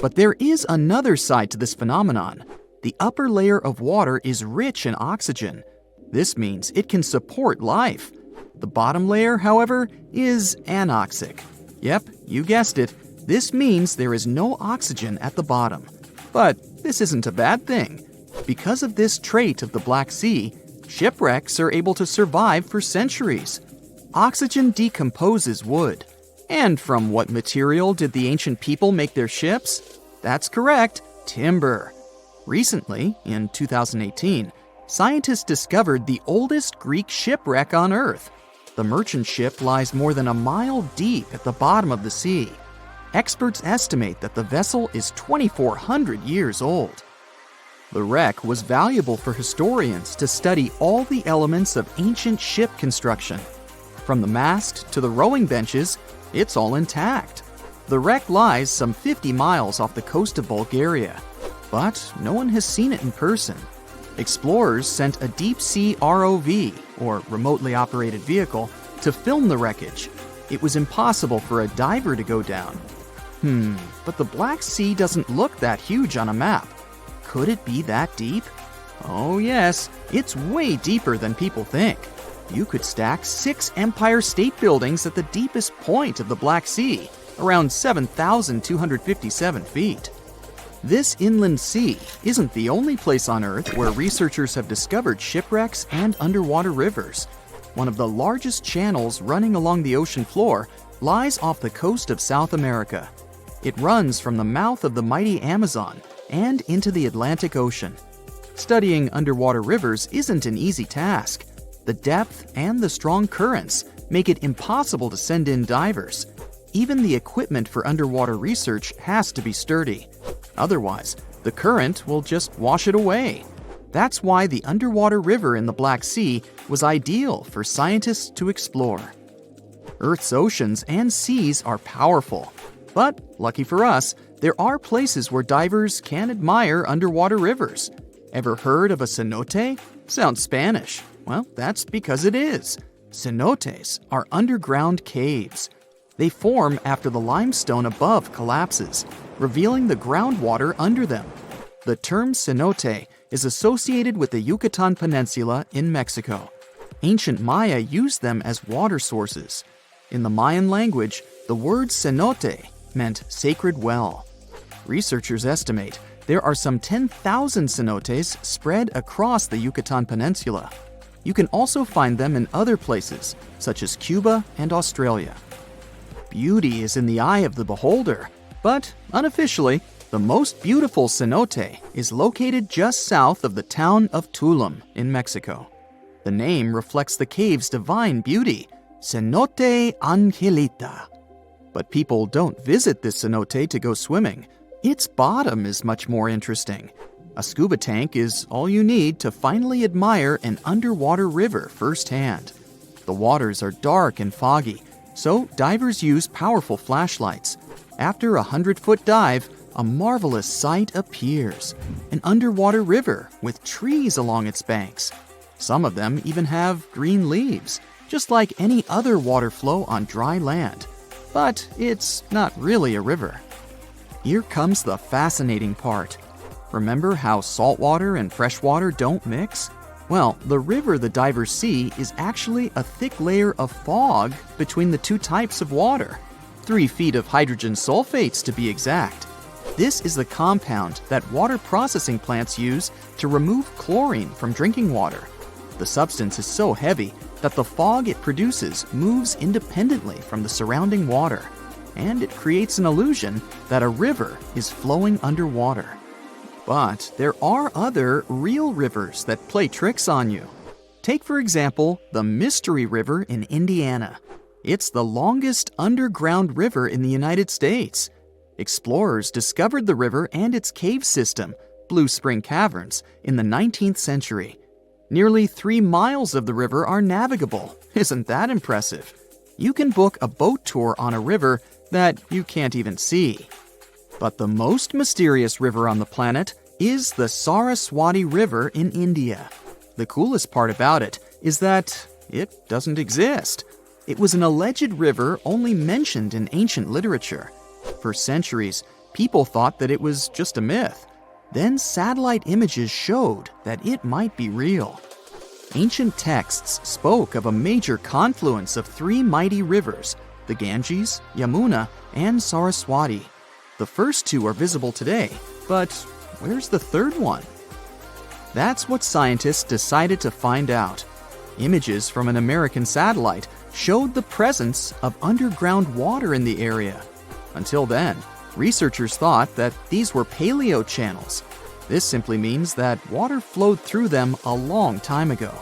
But there is another side to this phenomenon. The upper layer of water is rich in oxygen. This means it can support life. The bottom layer, however, is anoxic. Yep, you guessed it. This means there is no oxygen at the bottom. But this isn't a bad thing. Because of this trait of the Black Sea, shipwrecks are able to survive for centuries. Oxygen decomposes wood. And from what material did the ancient people make their ships? That's correct, timber. Recently, in 2018, scientists discovered the oldest Greek shipwreck on Earth. The merchant ship lies more than a mile deep at the bottom of the sea. Experts estimate that the vessel is 2,400 years old. The wreck was valuable for historians to study all the elements of ancient ship construction. From the mast to the rowing benches, it's all intact. The wreck lies some 50 miles off the coast of Bulgaria, but no one has seen it in person. Explorers sent a deep-sea ROV, or remotely operated vehicle, to film the wreckage. It was impossible for a diver to go down. But the Black Sea doesn't look that huge on a map. Could it be that deep? Oh yes, it's way deeper than people think. You could stack 6 Empire State Buildings at the deepest point of the Black Sea, around 7,257 feet. This inland sea isn't the only place on Earth where researchers have discovered shipwrecks and underwater rivers. One of the largest channels running along the ocean floor lies off the coast of South America. It runs from the mouth of the mighty Amazon and into the Atlantic Ocean. Studying underwater rivers isn't an easy task. The depth and the strong currents make it impossible to send in divers. Even the equipment for underwater research has to be sturdy. Otherwise, the current will just wash it away. That's why the underwater river in the Black Sea was ideal for scientists to explore. Earth's oceans and seas are powerful. But, lucky for us, there are places where divers can admire underwater rivers. Ever heard of a cenote? Sounds Spanish. Well, that's because it is. Cenotes are underground caves. They form after the limestone above collapses, revealing the groundwater under them. The term cenote is associated with the Yucatan Peninsula in Mexico. Ancient Maya used them as water sources. In the Mayan language, the word cenote meant sacred well. Researchers estimate there are some 10,000 cenotes spread across the Yucatan Peninsula. You can also find them in other places, such as Cuba and Australia. beauty is in the eye of the beholder, but unofficially, the most beautiful cenote is located just south of the town of Tulum in Mexico. The name reflects the cave's divine beauty, Cenote Angelita. But people don't visit this cenote to go swimming. Its bottom is much more interesting. A scuba tank is all you need to finally admire an underwater river firsthand. The waters are dark and foggy, so divers use powerful flashlights. After a 100-foot dive, a marvelous sight appears, an underwater river with trees along its banks. Some of them even have green leaves, just like any other water flow on dry land. But it's not really a river. Here comes the fascinating part. Remember how saltwater and freshwater don't mix? Well, the river the divers see is actually a thick layer of fog between the two types of water. 3 feet of hydrogen sulfates to be exact. This is the compound that water processing plants use to remove chlorine from drinking water. The substance is so heavy that the fog it produces moves independently from the surrounding water, and it creates an illusion that a river is flowing underwater. But there are other real rivers that play tricks on you. Take, for example, the Mystery River in Indiana. It's the longest underground river in the United States. Explorers discovered the river and its cave system, Blue Spring Caverns, in the 19th century. Nearly 3 miles of the river are navigable. Isn't that impressive? You can book a boat tour on a river that you can't even see. But the most mysterious river on the planet is the Saraswati River in India. The coolest part about it is that it doesn't exist. It was an alleged river only mentioned in ancient literature. For centuries, people thought that it was just a myth. Then satellite images showed that it might be real. Ancient texts spoke of a major confluence of 3 mighty rivers, the Ganges, Yamuna, and Saraswati. The first 2 are visible today, but where's the third one? That's what scientists decided to find out. Images from an American satellite showed the presence of underground water in the area. Until then, researchers thought that these were paleo channels. This simply means that water flowed through them a long time ago.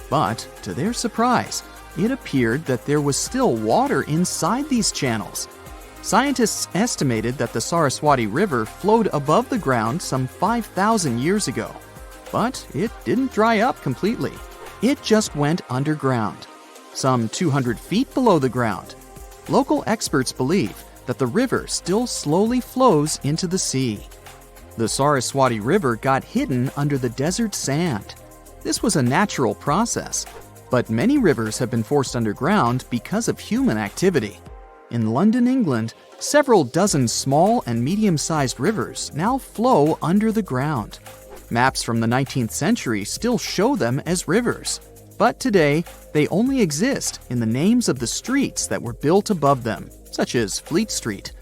But, to their surprise, it appeared that there was still water inside these channels. Scientists estimated that the Saraswati River flowed above the ground some 5,000 years ago. But it didn't dry up completely. It just went underground, some 200 feet below the ground. Local experts believe that the river still slowly flows into the sea. The Saraswati River got hidden under the desert sand. This was a natural process, but many rivers have been forced underground because of human activity. In London, England, several dozen small and medium-sized rivers now flow under the ground. Maps from the 19th century still show them as rivers, but today they only exist in the names of the streets that were built above them, such as Fleet Street.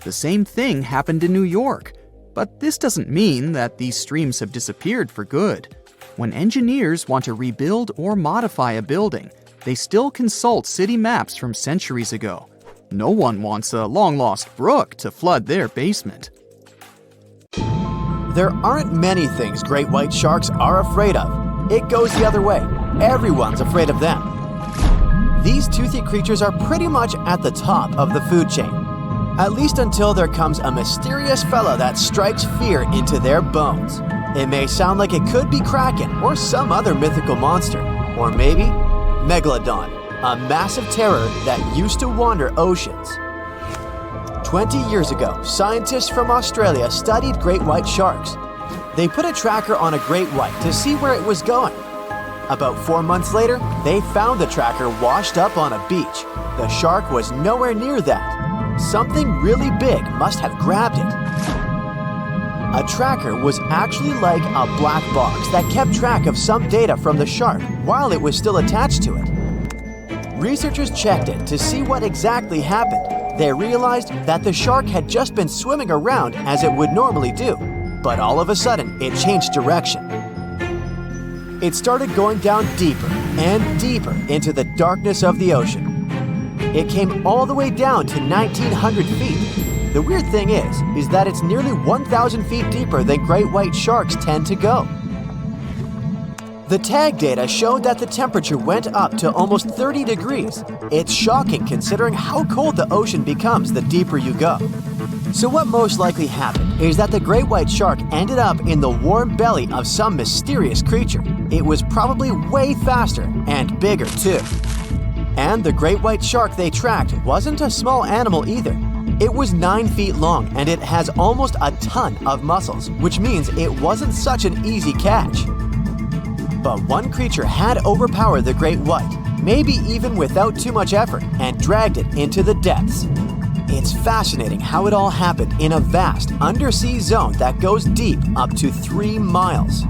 The same thing happened in New York, but this doesn't mean that these streams have disappeared for good. When engineers want to rebuild or modify a building, they still consult city maps from centuries ago. No one wants a long-lost brook to flood their basement. There aren't many things great white sharks are afraid of. It goes the other way. Everyone's afraid of them. These toothy creatures are pretty much at the top of the food chain. At least until there comes a mysterious fella that strikes fear into their bones. It may sound like it could be Kraken or some other mythical monster. Or maybe Megalodon, a massive terror that used to wander oceans. 20 years ago, scientists from Australia studied great white sharks. They put a tracker on a great white to see where it was going. About 4 months later, they found the tracker washed up on a beach. The shark was nowhere near that. Something really big must have grabbed it. A tracker was actually like a black box that kept track of some data from the shark while it was still attached to it. Researchers checked it to see what exactly happened. They realized that the shark had just been swimming around as it would normally do, but all of a sudden it changed direction. It started going down deeper and deeper into the darkness of the ocean. It came all the way down to 1,900 feet. The weird thing is that it's nearly 1,000 feet deeper than great white sharks tend to go. The tag data showed that the temperature went up to almost 30 degrees. It's shocking considering how cold the ocean becomes the deeper you go. So what most likely happened is that the great white shark ended up in the warm belly of some mysterious creature. It was probably way faster and bigger too. And the great white shark they tracked wasn't a small animal either. It was 9 feet long and it has almost a ton of muscles, which means it wasn't such an easy catch. But one creature had overpowered the great white, maybe even without too much effort, and dragged it into the depths. It's fascinating how it all happened in a vast undersea zone that goes deep up to 3 miles.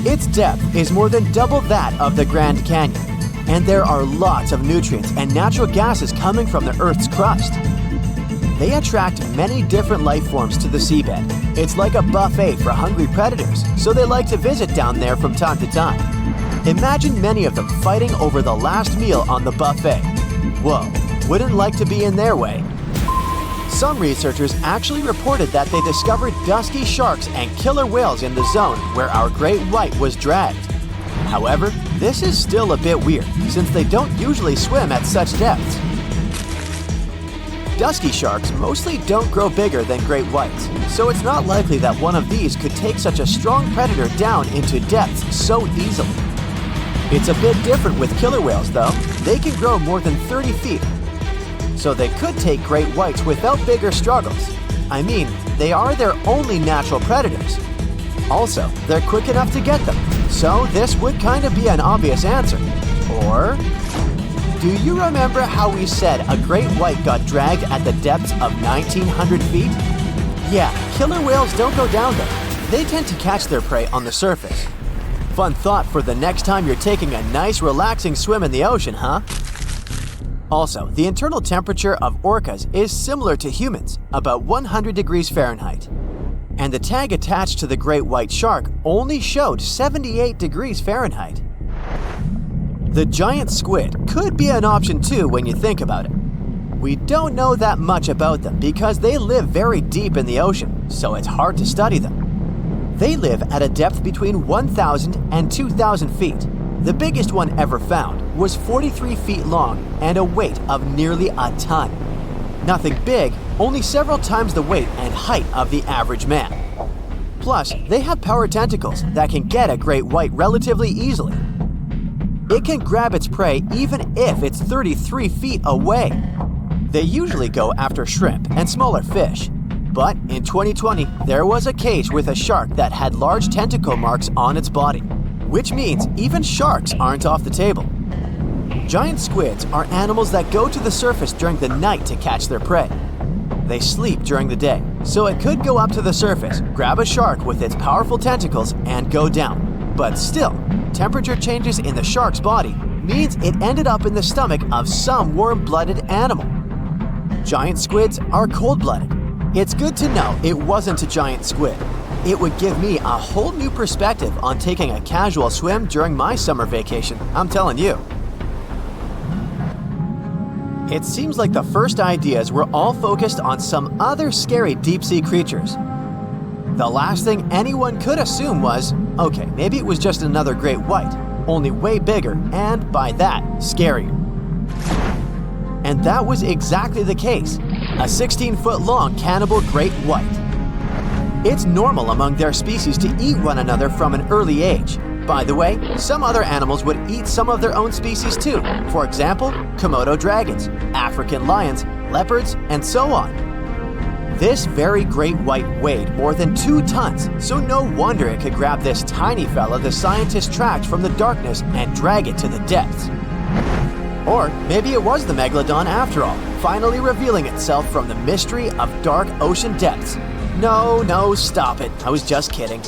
Its depth is more than double that of the Grand Canyon, and there are lots of nutrients and natural gases coming from the Earth's crust. They attract many different life forms to the seabed. It's like a buffet for hungry predators, so they like to visit down there from time to time. Imagine many of them fighting over the last meal on the buffet. Whoa, wouldn't like to be in their way. Some researchers actually reported that they discovered dusky sharks and killer whales in the zone where our great white was dragged. However, this is still a bit weird, since they don't usually swim at such depths. Dusky sharks mostly don't grow bigger than great whites, so it's not likely that one of these could take such a strong predator down into depths so easily. It's a bit different with killer whales though. They can grow more than 30 feet, so they could take great whites without bigger struggles. I mean, they are their only natural predators. Also, they're quick enough to get them, so this would kind of be an obvious answer. Or, do you remember how we said a great white got dragged at the depths of 1,900 feet? Yeah, killer whales don't go down there. They tend to catch their prey on the surface. Fun thought for the next time you're taking a nice relaxing swim in the ocean, huh? Also, the internal temperature of orcas is similar to humans, about 100 degrees Fahrenheit. And the tag attached to the great white shark only showed 78 degrees Fahrenheit. The giant squid could be an option too when you think about it. We don't know that much about them because they live very deep in the ocean, so it's hard to study them. They live at a depth between 1,000 and 2,000 feet. The biggest one ever found was 43 feet long and a weight of nearly a ton. Nothing big, only several times the weight and height of the average man. Plus, they have power tentacles that can get a great white relatively easily. It can grab its prey even if it's 33 feet away. They usually go after shrimp and smaller fish. But in 2020, there was a case with a shark that had large tentacle marks on its body, which means even sharks aren't off the table. Giant squids are animals that go to the surface during the night to catch their prey. They sleep during the day, so it could go up to the surface, grab a shark with its powerful tentacles, and go down. But still, temperature changes in the shark's body means it ended up in the stomach of some warm-blooded animal. Giant squids are cold-blooded. It's good to know it wasn't a giant squid. It would give me a whole new perspective on taking a casual swim during my summer vacation, I'm telling you. It seems like the first ideas were all focused on some other scary deep-sea creatures. The last thing anyone could assume was, okay, maybe it was just another great white, only way bigger and, by that, scarier. And that was exactly the case, a 16-foot-long cannibal great white. It's normal among their species to eat one another from an early age. By the way, some other animals would eat some of their own species too. For example, Komodo dragons, African lions, leopards, and so on. This very great white weighed more than 2 tons, so no wonder it could grab this tiny fella the scientists tracked from the darkness and drag it to the depths. Or maybe it was the megalodon after all, finally revealing itself from the mystery of dark ocean depths. No, stop it. I was just kidding.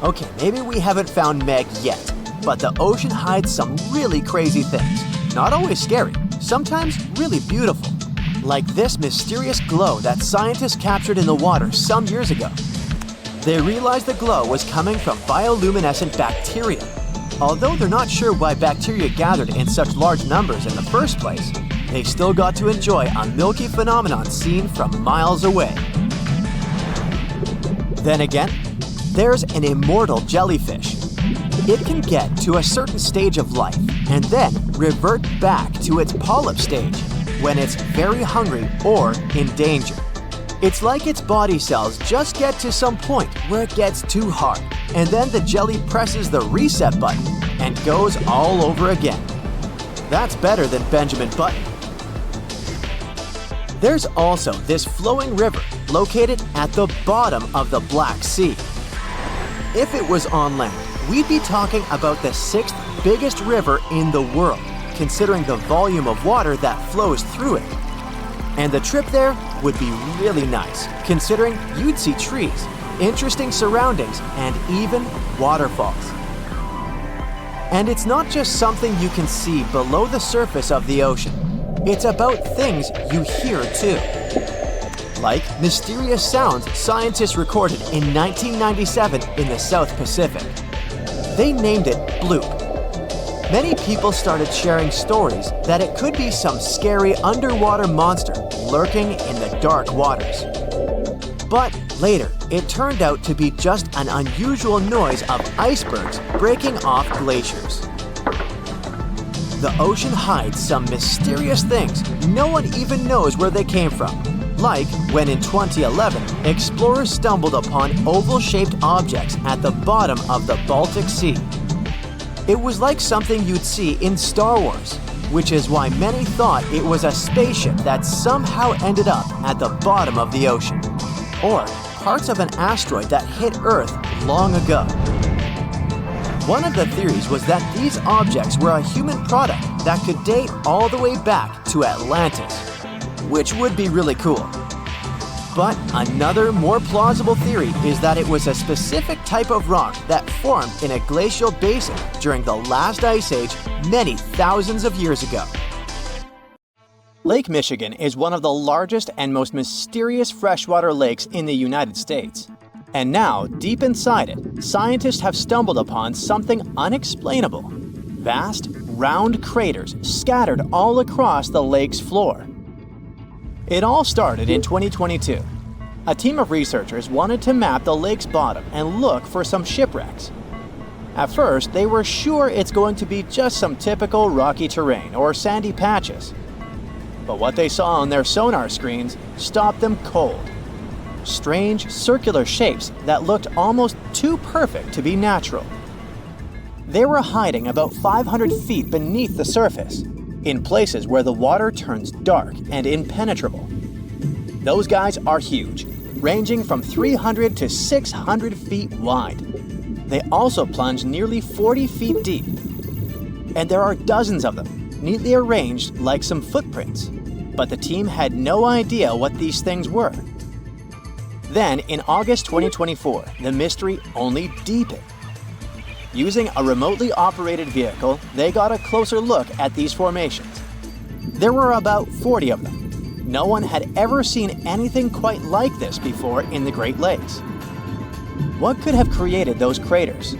Okay, maybe we haven't found Meg yet, but the ocean hides some really crazy things. Not always scary, sometimes really beautiful. Like this mysterious glow that scientists captured in the water some years ago. They realized the glow was coming from bioluminescent bacteria. Although they're not sure why bacteria gathered in such large numbers in the first place, they still got to enjoy a milky phenomenon seen from miles away. Then again, there's an immortal jellyfish. It can get to a certain stage of life and then revert back to its polyp stage when it's very hungry or in danger. It's like its body cells just get to some point where it gets too hard, and then the jelly presses the reset button and goes all over again. That's better than Benjamin Button. There's also this flowing river located at the bottom of the Black Sea. If it was on land, we'd be talking about the 6th biggest river in the world, considering the volume of water that flows through it. And the trip there would be really nice, considering you'd see trees, interesting surroundings, and even waterfalls. And it's not just something you can see below the surface of the ocean. It's about things you hear too. Like mysterious sounds scientists recorded in 1997 in the South Pacific. They named it Bloop. Many people started sharing stories that it could be some scary underwater monster lurking in the dark waters. But later, it turned out to be just an unusual noise of icebergs breaking off glaciers. The ocean hides some mysterious things no one even knows where they came from, like when in 2011, explorers stumbled upon oval-shaped objects at the bottom of the Baltic Sea. It was like something you'd see in Star Wars, which is why many thought it was a spaceship that somehow ended up at the bottom of the ocean, or parts of an asteroid that hit Earth long ago. One of the theories was that these objects were a human product that could date all the way back to Atlantis, which would be really cool. But another more plausible theory is that it was a specific type of rock that formed in a glacial basin during the last ice age many thousands of years ago. Lake Michigan is one of the largest and most mysterious freshwater lakes in the United States. And now, deep inside it, scientists have stumbled upon something unexplainable. Vast, round craters scattered all across the lake's floor. It all started in 2022. A team of researchers wanted to map the lake's bottom and look for some shipwrecks. At first, they were sure it's going to be just some typical rocky terrain or sandy patches. But what they saw on their sonar screens stopped them cold. Strange, circular shapes that looked almost too perfect to be natural. They were hiding about 500 feet beneath the surface, in places where the water turns dark and impenetrable. Those guys are huge, ranging from 300 to 600 feet wide. They also plunge nearly 40 feet deep. And there are dozens of them, neatly arranged like some footprints. But the team had no idea what these things were. Then, in August 2024, the mystery only deepened. Using a remotely operated vehicle, they got a closer look at these formations. There were about 40 of them. No one had ever seen anything quite like this before in the Great Lakes. What could have created those craters?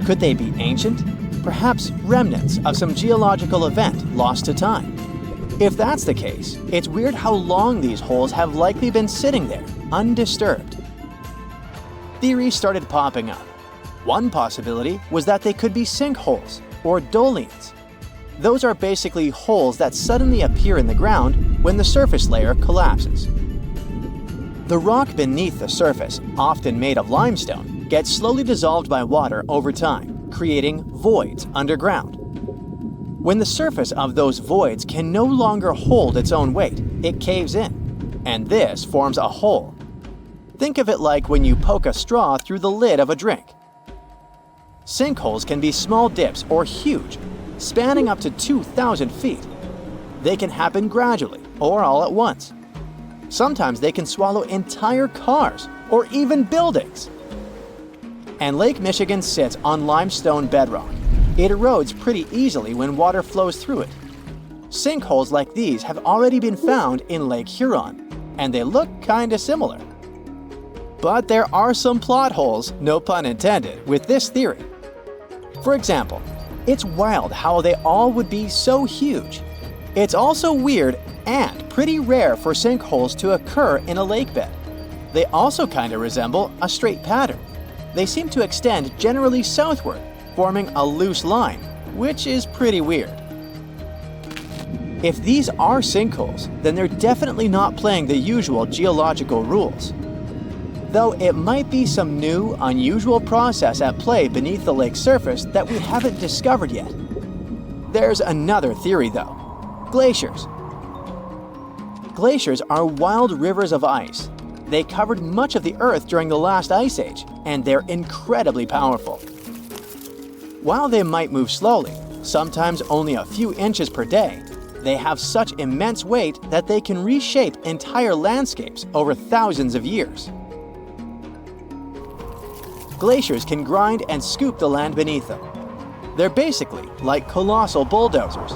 Could they be ancient? Perhaps remnants of some geological event lost to time? If that's the case, it's weird how long these holes have likely been sitting there, undisturbed. Theories started popping up. One possibility was that they could be sinkholes or dolines. Those are basically holes that suddenly appear in the ground when the surface layer collapses. The rock beneath the surface, often made of limestone, gets slowly dissolved by water over time, creating voids underground. When the surface of those voids can no longer hold its own weight, it caves in, and this forms a hole. Think of it like when you poke a straw through the lid of a drink. Sinkholes can be small dips or huge, spanning up to 2,000 feet. They can happen gradually or all at once. Sometimes they can swallow entire cars or even buildings. And Lake Michigan sits on limestone bedrock. It erodes pretty easily when water flows through it. Sinkholes like these have already been found in Lake Huron, and they look kinda similar. But there are some plot holes, no pun intended, with this theory. For example, it's wild how they all would be so huge. It's also weird and pretty rare for sinkholes to occur in a lake bed. They also kind of resemble a straight pattern. They seem to extend generally southward, forming a loose line, which is pretty weird. If these are sinkholes, then they're definitely not playing the usual geological rules. Though it might be some new, unusual process at play beneath the lake's surface that we haven't discovered yet. There's another theory though. Glaciers. Glaciers are wild rivers of ice. They covered much of the Earth during the last ice age, and they're incredibly powerful. While they might move slowly, sometimes only a few inches per day, they have such immense weight that they can reshape entire landscapes over thousands of years. Glaciers can grind and scoop the land beneath them. They're basically like colossal bulldozers.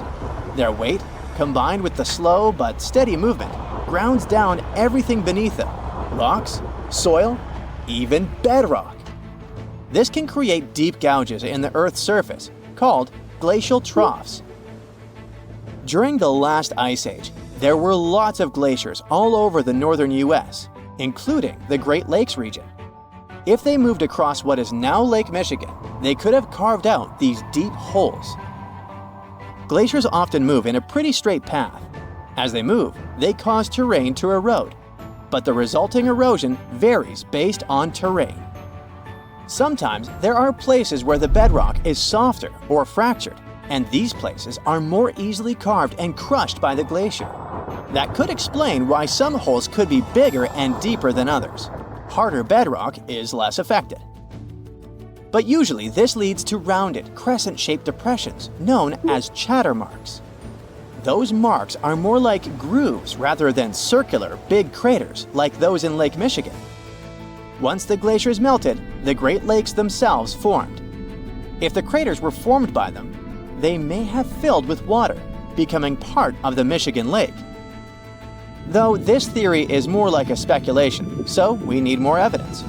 Their weight, combined with the slow but steady movement, grounds down everything beneath them: rocks, soil, even bedrock. This can create deep gouges in the Earth's surface, called glacial troughs. During the last ice age, there were lots of glaciers all over the northern US, including the Great Lakes region. If they moved across what is now Lake Michigan, they could have carved out these deep holes. Glaciers often move in a pretty straight path. As they move, they cause terrain to erode, but the resulting erosion varies based on terrain. Sometimes there are places where the bedrock is softer or fractured, and these places are more easily carved and crushed by the glacier. That could explain why some holes could be bigger and deeper than others. Harder bedrock is less affected. But usually this leads to rounded, crescent-shaped depressions known as chatter marks. Those marks are more like grooves rather than circular, big craters like those in Lake Michigan. Once the glaciers melted, the Great Lakes themselves formed. If the craters were formed by them, they may have filled with water, becoming part of the Michigan Lake. Though this theory is more like a speculation, so we need more evidence.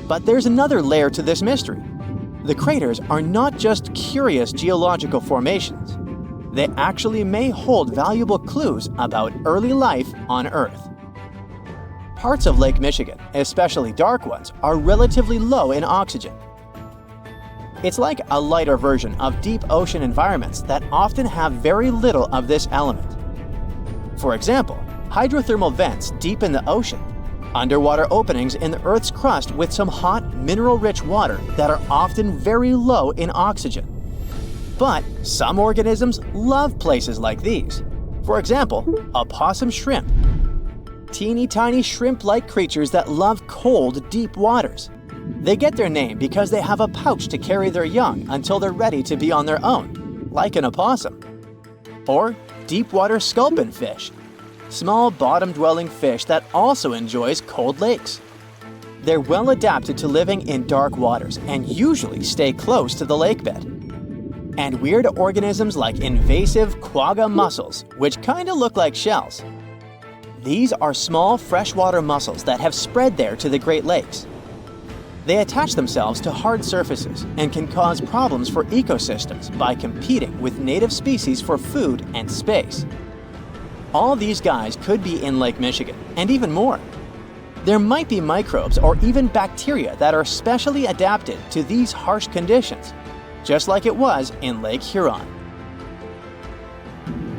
But there's another layer to this mystery. The craters are not just curious geological formations. They actually may hold valuable clues about early life on Earth. Parts of Lake Michigan, especially dark ones, are relatively low in oxygen. It's like a lighter version of deep ocean environments that often have very little of this element. For example, hydrothermal vents deep in the ocean, underwater openings in the Earth's crust with some hot, mineral-rich water that are often very low in oxygen. But some organisms love places like these. For example, opossum shrimp. Teeny tiny shrimp-like creatures that love cold, deep waters. They get their name because they have a pouch to carry their young until they're ready to be on their own, like an opossum. Or deep-water sculpin fish, small bottom-dwelling fish that also enjoys cold lakes. They're well adapted to living in dark waters and usually stay close to the lakebed. And weird organisms like invasive quagga mussels, which kinda look like shells. These are small freshwater mussels that have spread there to the Great Lakes. They attach themselves to hard surfaces and can cause problems for ecosystems by competing with native species for food and space. All these guys could be in Lake Michigan, and even more. There might be microbes or even bacteria that are specially adapted to these harsh conditions, just like it was in Lake Huron.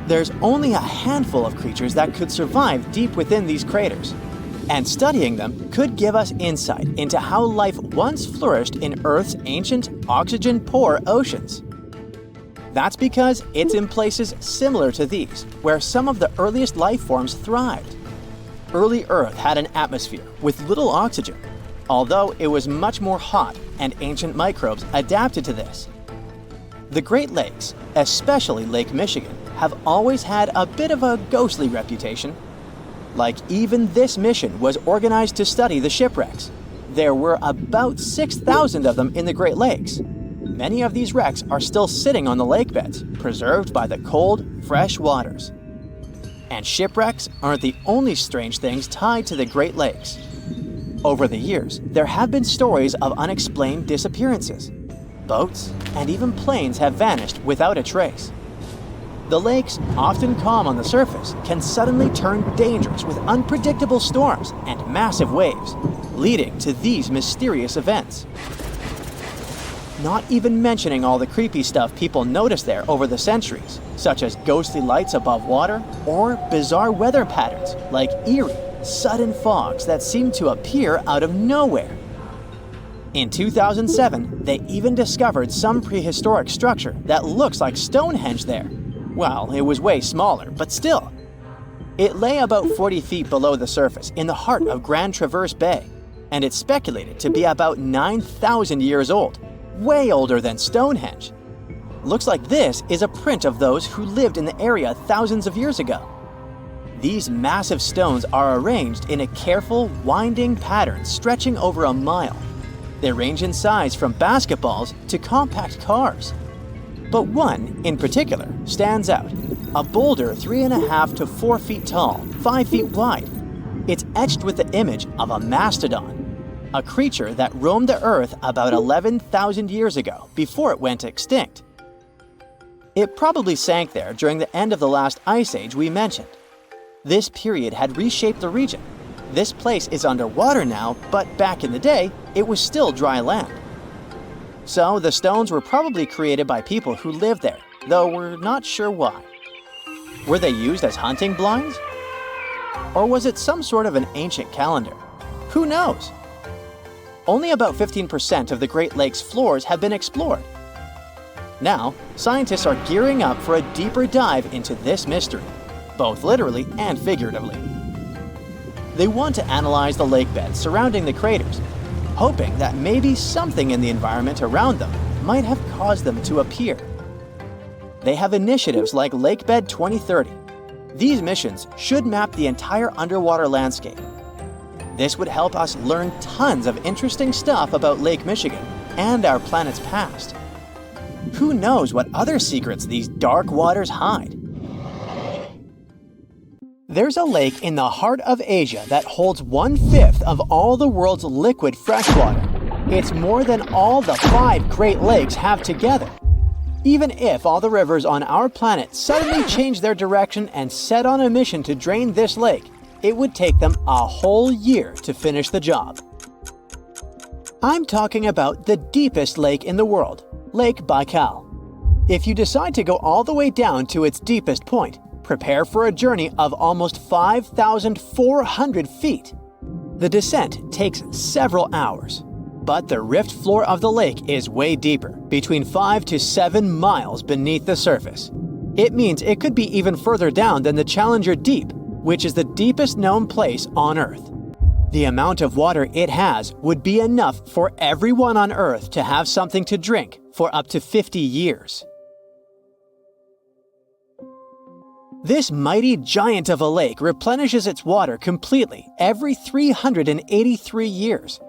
There's only a handful of creatures that could survive deep within these craters, and studying them could give us insight into how life once flourished in Earth's ancient, oxygen-poor oceans. That's because it's in places similar to these, where some of the earliest life forms thrived. Early Earth had an atmosphere with little oxygen, although it was much more hot and ancient microbes adapted to this. The Great Lakes, especially Lake Michigan, have always had a bit of a ghostly reputation. Like even this mission was organized to study the shipwrecks. There were about 6,000 of them in the Great Lakes. Many of these wrecks are still sitting on the lake beds, preserved by the cold, fresh waters. And shipwrecks aren't the only strange things tied to the Great Lakes. Over the years, there have been stories of unexplained disappearances. Boats and even planes have vanished without a trace. The lakes, often calm on the surface, can suddenly turn dangerous with unpredictable storms and massive waves, leading to these mysterious events. Not even mentioning all the creepy stuff people noticed there over the centuries, such as ghostly lights above water or bizarre weather patterns like eerie, sudden fogs that seem to appear out of nowhere. In 2007, they even discovered some prehistoric structure that looks like Stonehenge there. Well, it was way smaller, but still. It lay about 40 feet below the surface in the heart of Grand Traverse Bay, and it's speculated to be about 9,000 years old, way older than Stonehenge. Looks like this is a print of those who lived in the area thousands of years ago. These massive stones are arranged in a careful, winding pattern stretching over a mile. They range in size from basketballs to compact cars. But one, in particular, stands out. A boulder 3.5 to 4 feet tall, 5 feet wide. It's etched with the image of a mastodon, a creature that roamed the Earth about 11,000 years ago before it went extinct. It probably sank there during the end of the last ice age we mentioned. This period had reshaped the region. This place is underwater now, but back in the day, it was still dry land. So the stones were probably created by people who lived there, though we're not sure why. Were they used as hunting blinds? Or was it some sort of an ancient calendar? Who knows? Only about 15% of the Great Lakes floors have been explored. Now, scientists are gearing up for a deeper dive into this mystery, both literally and figuratively. They want to analyze the lake beds surrounding the craters, hoping that maybe something in the environment around them might have caused them to appear. They have initiatives like Lakebed 2030. These missions should map the entire underwater landscape. This would help us learn tons of interesting stuff about Lake Michigan and our planet's past. Who knows what other secrets these dark waters hide? There's a lake in the heart of Asia that holds 1/5 of all the world's liquid freshwater. It's more than all the 5 Great Lakes have together. Even if all the rivers on our planet suddenly change their direction and set on a mission to drain this lake, it would take them a whole year to finish the job. I'm talking about the deepest lake in the world, Lake Baikal. If you decide to go all the way down to its deepest point, prepare for a journey of almost 5,400 feet. The descent takes several hours, but the rift floor of the lake is way deeper, between 5 to 7 miles beneath the surface. It means it could be even further down than the Challenger Deep, which is the deepest known place on Earth. The amount of water it has would be enough for everyone on Earth to have something to drink for up to 50 years. This mighty giant of a lake replenishes its water completely every 383 years.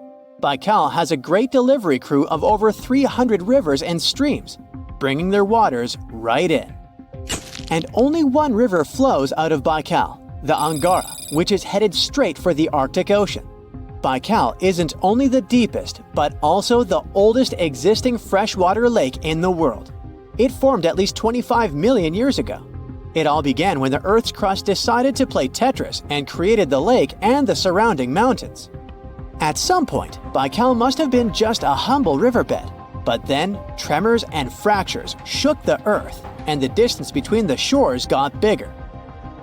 Baikal has a great delivery crew of over 300 rivers and streams, bringing their waters right in. And only one river flows out of Baikal, the Angara, which is headed straight for the Arctic Ocean. Baikal isn't only the deepest, but also the oldest existing freshwater lake in the world. It formed at least 25 million years ago. It all began when the Earth's crust decided to play Tetris and created the lake and the surrounding mountains. At some point, Baikal must have been just a humble riverbed, but then tremors and fractures shook the Earth, and the distance between the shores got bigger.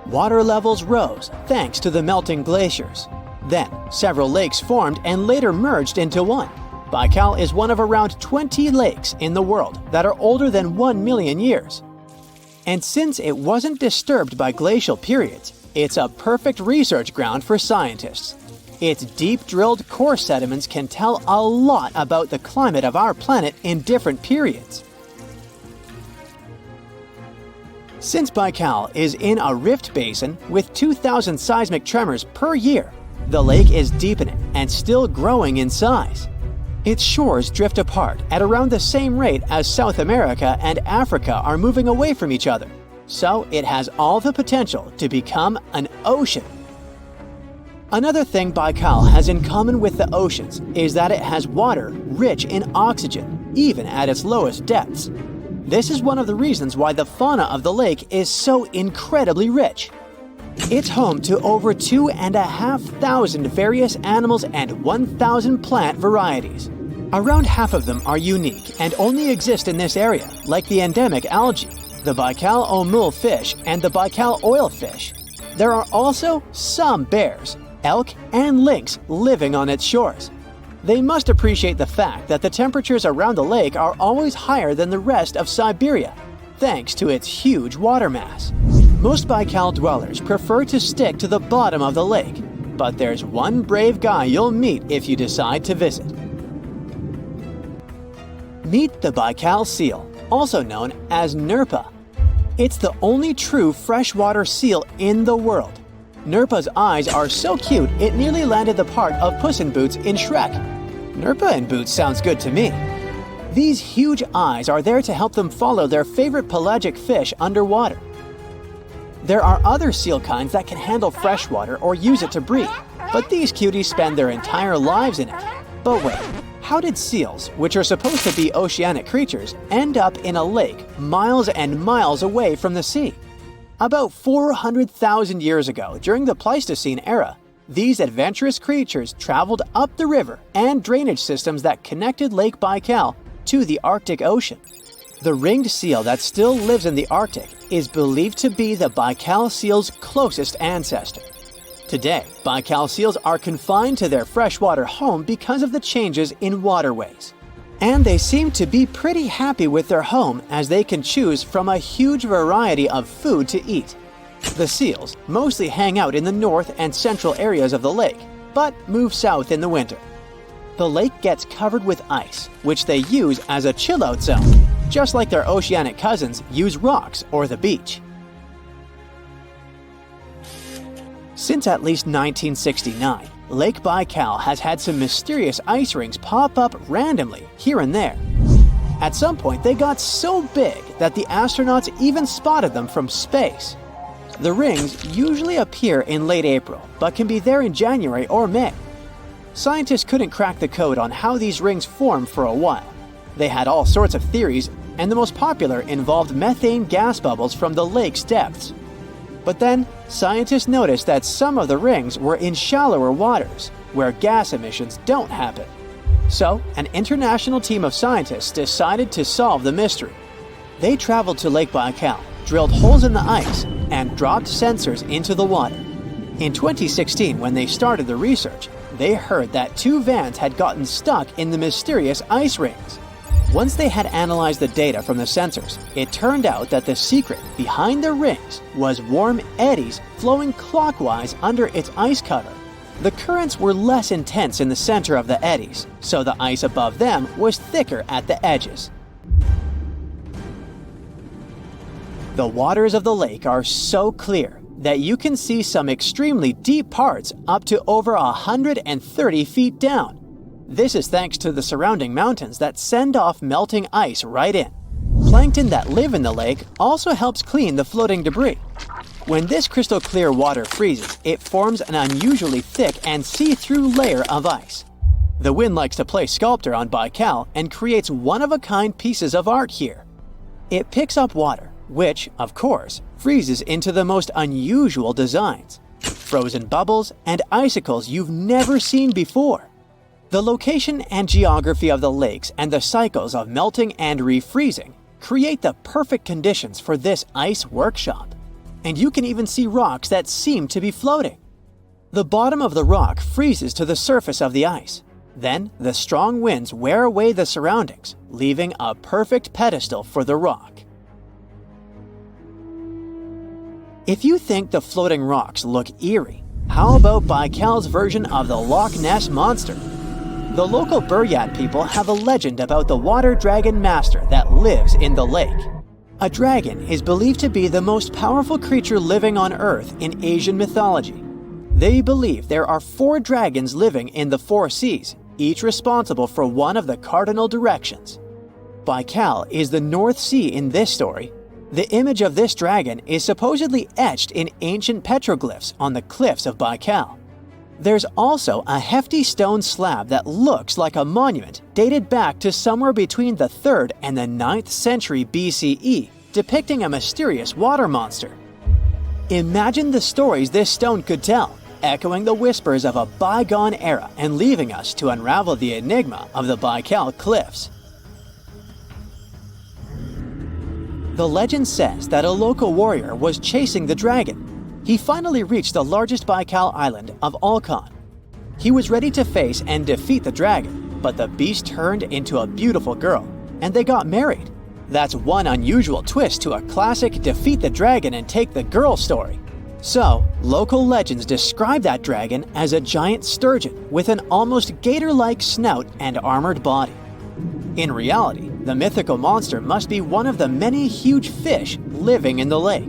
Water levels rose thanks to the melting glaciers. Then, several lakes formed and later merged into one. Baikal is one of around 20 lakes in the world that are older than 1 million years. And since it wasn't disturbed by glacial periods, it's a perfect research ground for scientists. Its deep-drilled core sediments can tell a lot about the climate of our planet in different periods. Since Baikal is in a rift basin with 2,000 seismic tremors per year, the lake is deepening and still growing in size. Its shores drift apart at around the same rate as South America and Africa are moving away from each other, so it has all the potential to become an ocean. Another thing Baikal has in common with the oceans is that it has water rich in oxygen, even at its lowest depths. This is one of the reasons why the fauna of the lake is so incredibly rich. It's home to over 2,500 various animals and 1,000 plant varieties. Around half of them are unique and only exist in this area, like the endemic algae, the Baikal omul fish, and the Baikal oilfish. There are also some bears, elk, and lynx living on its shores. They must appreciate the fact that the temperatures around the lake are always higher than the rest of Siberia, thanks to its huge water mass. Most Baikal dwellers prefer to stick to the bottom of the lake, but there's one brave guy you'll meet if you decide to visit. Meet the Baikal seal, also known as Nerpa. It's the only true freshwater seal in the world. Nerpa's eyes are so cute it nearly landed the part of Puss in Boots in Shrek. Nerpa in Boots sounds good to me. These huge eyes are there to help them follow their favorite pelagic fish underwater. There are other seal kinds that can handle freshwater or use it to breathe, but these cuties spend their entire lives in it. But wait, how did seals, which are supposed to be oceanic creatures, end up in a lake miles and miles away from the sea? About 400,000 years ago, during the Pleistocene era, these adventurous creatures traveled up the river and drainage systems that connected Lake Baikal to the Arctic Ocean. The ringed seal that still lives in the Arctic is believed to be the Baikal seal's closest ancestor. Today, Baikal seals are confined to their freshwater home because of the changes in waterways. And they seem to be pretty happy with their home as they can choose from a huge variety of food to eat. The seals mostly hang out in the north and central areas of the lake, but move south in the winter. The lake gets covered with ice, which they use as a chill-out zone, just like their oceanic cousins use rocks or the beach. Since at least 1969, Lake Baikal has had some mysterious ice rings pop up randomly here and there. At some point, they got so big that the astronauts even spotted them from space. The rings usually appear in late April, but can be there in January or May. Scientists couldn't crack the code on how these rings form for a while. They had all sorts of theories, and the most popular involved methane gas bubbles from the lake's depths. But then, scientists noticed that some of the rings were in shallower waters, where gas emissions don't happen. So, an international team of scientists decided to solve the mystery. They traveled to Lake Baikal, drilled holes in the ice, and dropped sensors into the water. In 2016, when they started the research, they heard that 2 vans had gotten stuck in the mysterious ice rings. Once they had analyzed the data from the sensors, it turned out that the secret behind the rings was warm eddies flowing clockwise under its ice cover. The currents were less intense in the center of the eddies, so the ice above them was thicker at the edges. The waters of the lake are so clear that you can see some extremely deep parts up to over 130 feet down. This is thanks to the surrounding mountains that send off melting ice right in. Plankton that live in the lake also helps clean the floating debris. When this crystal clear water freezes, it forms an unusually thick and see-through layer of ice. The wind likes to play sculptor on Baikal and creates one-of-a-kind pieces of art here. It picks up water, which, of course, freezes into the most unusual designs. Frozen bubbles and icicles you've never seen before. The location and geography of the lakes and the cycles of melting and refreezing create the perfect conditions for this ice workshop. And you can even see rocks that seem to be floating. The bottom of the rock freezes to the surface of the ice. Then, the strong winds wear away the surroundings, leaving a perfect pedestal for the rock. If you think the floating rocks look eerie, how about Baikal's version of the Loch Ness Monster? The local Buryat people have a legend about the water dragon master that lives in the lake. A dragon is believed to be the most powerful creature living on Earth in Asian mythology. They believe there are 4 dragons living in the 4 seas, each responsible for one of the cardinal directions. Baikal is the North Sea in this story. The image of this dragon is supposedly etched in ancient petroglyphs on the cliffs of Baikal. There's also a hefty stone slab that looks like a monument dated back to somewhere between the 3rd and the 9th century BCE, depicting a mysterious water monster. Imagine the stories this stone could tell, echoing the whispers of a bygone era and leaving us to unravel the enigma of the Baikal Cliffs. The legend says that a local warrior was chasing the dragon. He finally reached the largest Baikal island of Alkan. He was ready to face and defeat the dragon, but the beast turned into a beautiful girl, and they got married. That's one unusual twist to a classic defeat the dragon and take the girl story. So, local legends describe that dragon as a giant sturgeon with an almost gator-like snout and armored body. In reality, the mythical monster must be one of the many huge fish living in the lake.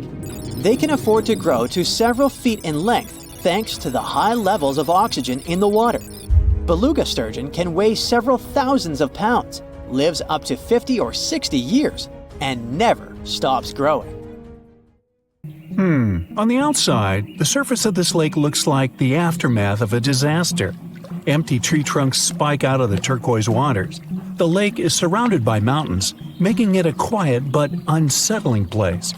They can afford to grow to several feet in length thanks to the high levels of oxygen in the water. Beluga sturgeon can weigh several thousands of pounds, lives up to 50 or 60 years, and never stops growing. On the outside, the surface of this lake looks like the aftermath of a disaster. Empty tree trunks spike out of the turquoise waters. The lake is surrounded by mountains, making it a quiet but unsettling place.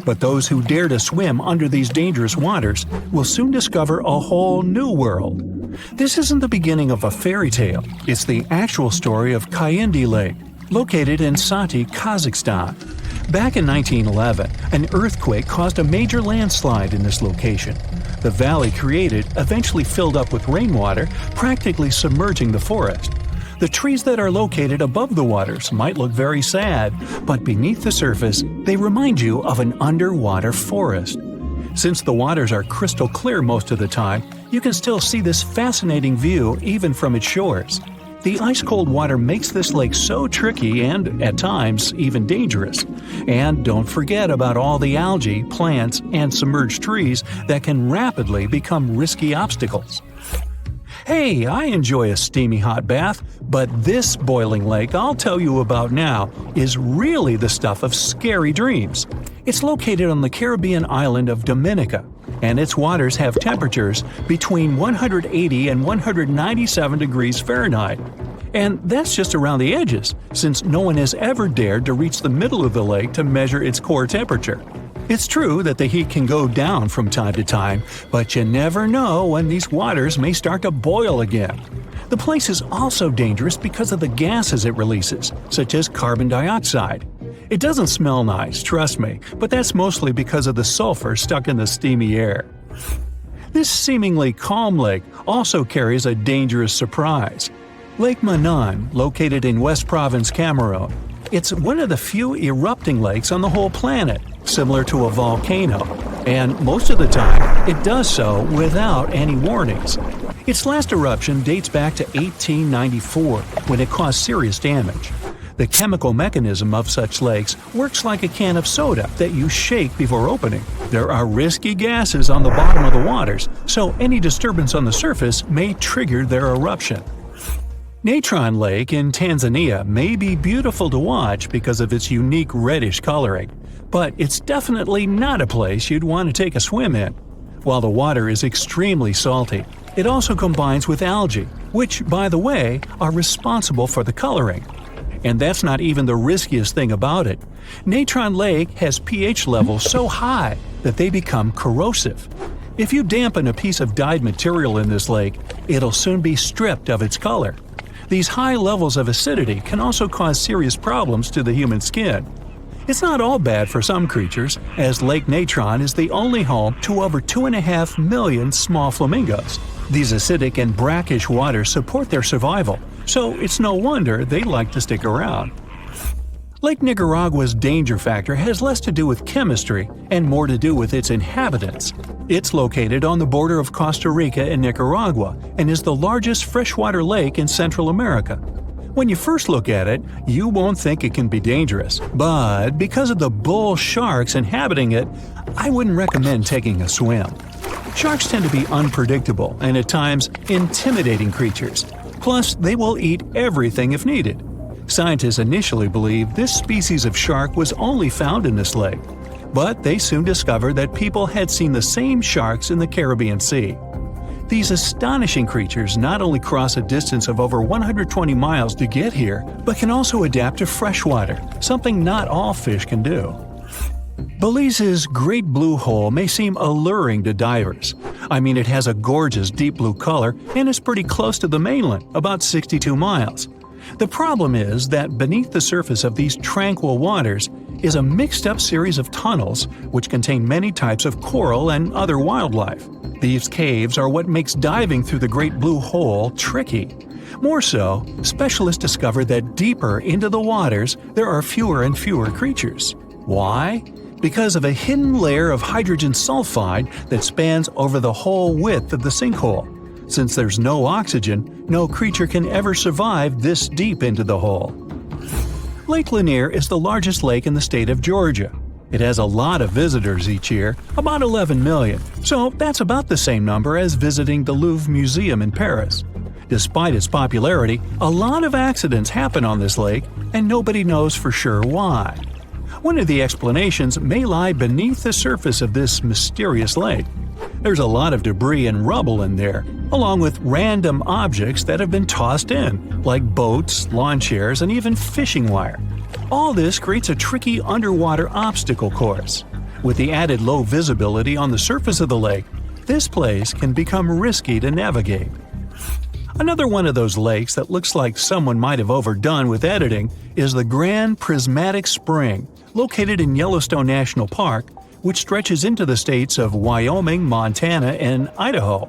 But those who dare to swim under these dangerous waters will soon discover a whole new world. This isn't the beginning of a fairy tale, it's the actual story of Kayindi Lake, located in Sati, Kazakhstan. Back in 1911, an earthquake caused a major landslide in this location. The valley created eventually filled up with rainwater, practically submerging the forest. The trees that are located above the waters might look very sad, but beneath the surface, they remind you of an underwater forest. Since the waters are crystal clear most of the time, you can still see this fascinating view even from its shores. The ice-cold water makes this lake so tricky and, at times, even dangerous. And don't forget about all the algae, plants, and submerged trees that can rapidly become risky obstacles. Hey, I enjoy a steamy hot bath, but this boiling lake I'll tell you about now is really the stuff of scary dreams. It's located on the Caribbean island of Dominica, and its waters have temperatures between 180 and 197 degrees Fahrenheit. And that's just around the edges, since no one has ever dared to reach the middle of the lake to measure its core temperature. It's true that the heat can go down from time to time, but you never know when these waters may start to boil again. The place is also dangerous because of the gases it releases, such as carbon dioxide. It doesn't smell nice, trust me, but that's mostly because of the sulfur stuck in the steamy air. This seemingly calm lake also carries a dangerous surprise. Lake Manon, located in West Province, Cameroon. It's one of the few erupting lakes on the whole planet, similar to a volcano, and most of the time it does so without any warnings. Its last eruption dates back to 1894, when it caused serious damage. The chemical mechanism of such lakes works like a can of soda that you shake before opening. There are risky gases on the bottom of the waters, so any disturbance on the surface may trigger their eruption. Natron Lake in Tanzania may be beautiful to watch because of its unique reddish coloring, but it's definitely not a place you'd want to take a swim in. While the water is extremely salty, it also combines with algae, which, by the way, are responsible for the coloring. And that's not even the riskiest thing about it. Natron Lake has pH levels so high that they become corrosive. If you dampen a piece of dyed material in this lake, it'll soon be stripped of its color. These high levels of acidity can also cause serious problems to the human skin. It's not all bad for some creatures, as Lake Natron is the only home to over 2.5 million small flamingos. These acidic and brackish waters support their survival, so it's no wonder they like to stick around. Lake Nicaragua's danger factor has less to do with chemistry and more to do with its inhabitants. It's located on the border of Costa Rica and Nicaragua and is the largest freshwater lake in Central America. When you first look at it, you won't think it can be dangerous, but because of the bull sharks inhabiting it, I wouldn't recommend taking a swim. Sharks tend to be unpredictable and at times intimidating creatures. Plus, they will eat everything if needed. Scientists initially believed this species of shark was only found in this lake, but they soon discovered that people had seen the same sharks in the Caribbean Sea. These astonishing creatures not only cross a distance of over 120 miles to get here, but can also adapt to freshwater, something not all fish can do. Belize's Great Blue Hole may seem alluring to divers. I mean, it has a gorgeous deep blue color and is pretty close to the mainland, about 62 miles. The problem is that beneath the surface of these tranquil waters is a mixed-up series of tunnels which contain many types of coral and other wildlife. These caves are what makes diving through the Great Blue Hole tricky. More so, specialists discover that deeper into the waters there are fewer and fewer creatures. Why? Because of a hidden layer of hydrogen sulfide that spans over the whole width of the sinkhole. Since there's no oxygen, no creature can ever survive this deep into the hole. Lake Lanier is the largest lake in the state of Georgia. It has a lot of visitors each year, about 11 million, so that's about the same number as visiting the Louvre Museum in Paris. Despite its popularity, a lot of accidents happen on this lake, and nobody knows for sure why. One of the explanations may lie beneath the surface of this mysterious lake. There's a lot of debris and rubble in there, along with random objects that have been tossed in, like boats, lawn chairs, and even fishing wire. All this creates a tricky underwater obstacle course. With the added low visibility on the surface of the lake, this place can become risky to navigate. Another one of those lakes that looks like someone might have overdone with editing is the Grand Prismatic Spring, located in Yellowstone National Park, which stretches into the states of Wyoming, Montana, and Idaho.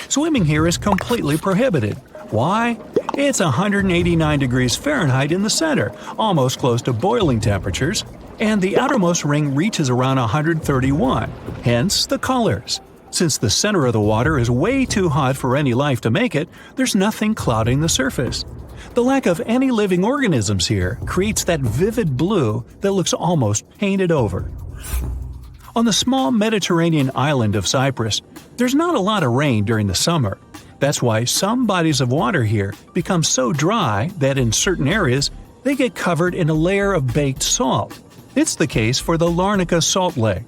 Swimming here is completely prohibited. Why? It's 189 degrees Fahrenheit in the center, almost close to boiling temperatures, and the outermost ring reaches around 131, hence the colors. Since the center of the water is way too hot for any life to make it, there's nothing clouding the surface. The lack of any living organisms here creates that vivid blue that looks almost painted over. On the small Mediterranean island of Cyprus, there's not a lot of rain during the summer. That's why some bodies of water here become so dry that in certain areas they get covered in a layer of baked salt. It's the case for the Larnaca Salt Lake.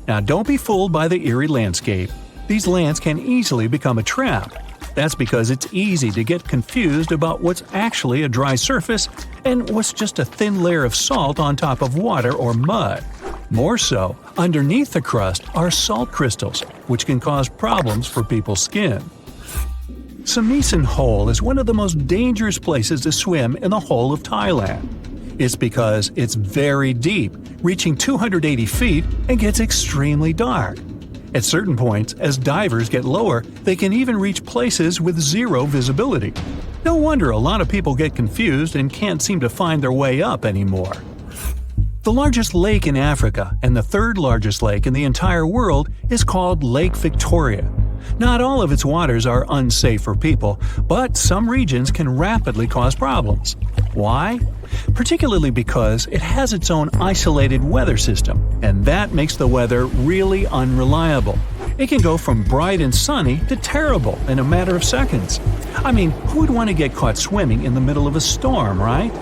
Now don't be fooled by the eerie landscape. These lands can easily become a trap. That's because it's easy to get confused about what's actually a dry surface and what's just a thin layer of salt on top of water or mud. More so, underneath the crust are salt crystals, which can cause problems for people's skin. Sameeson Hole is one of the most dangerous places to swim in the whole of Thailand. It's because it's very deep, reaching 280 feet, and gets extremely dark. At certain points, as divers get lower, they can even reach places with zero visibility. No wonder a lot of people get confused and can't seem to find their way up anymore. The largest lake in Africa and the third largest lake in the entire world is called Lake Victoria. Not all of its waters are unsafe for people, but some regions can rapidly cause problems. Why? Particularly because it has its own isolated weather system, and that makes the weather really unreliable. It can go from bright and sunny to terrible in a matter of seconds. I mean, who would want to get caught swimming in the middle of a storm, right?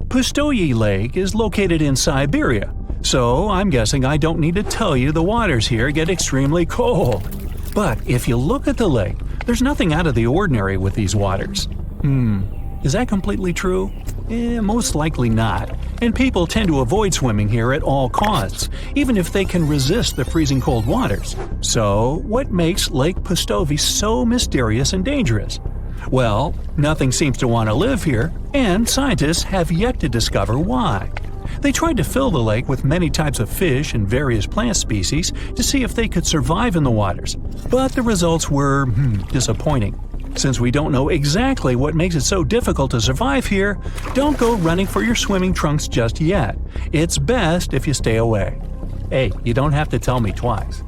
Pustoye Lake is located in Siberia, so I'm guessing I don't need to tell you the waters here get extremely cold. But if you look at the lake, there's nothing out of the ordinary with these waters. Is that completely true? Most likely not. And people tend to avoid swimming here at all costs, even if they can resist the freezing cold waters. So, what makes Lake Pustoye so mysterious and dangerous? Well, nothing seems to want to live here, and scientists have yet to discover why. They tried to fill the lake with many types of fish and various plant species to see if they could survive in the waters, but the results were disappointing. Since we don't know exactly what makes it so difficult to survive here, don't go running for your swimming trunks just yet. It's best if you stay away. Hey, you don't have to tell me twice.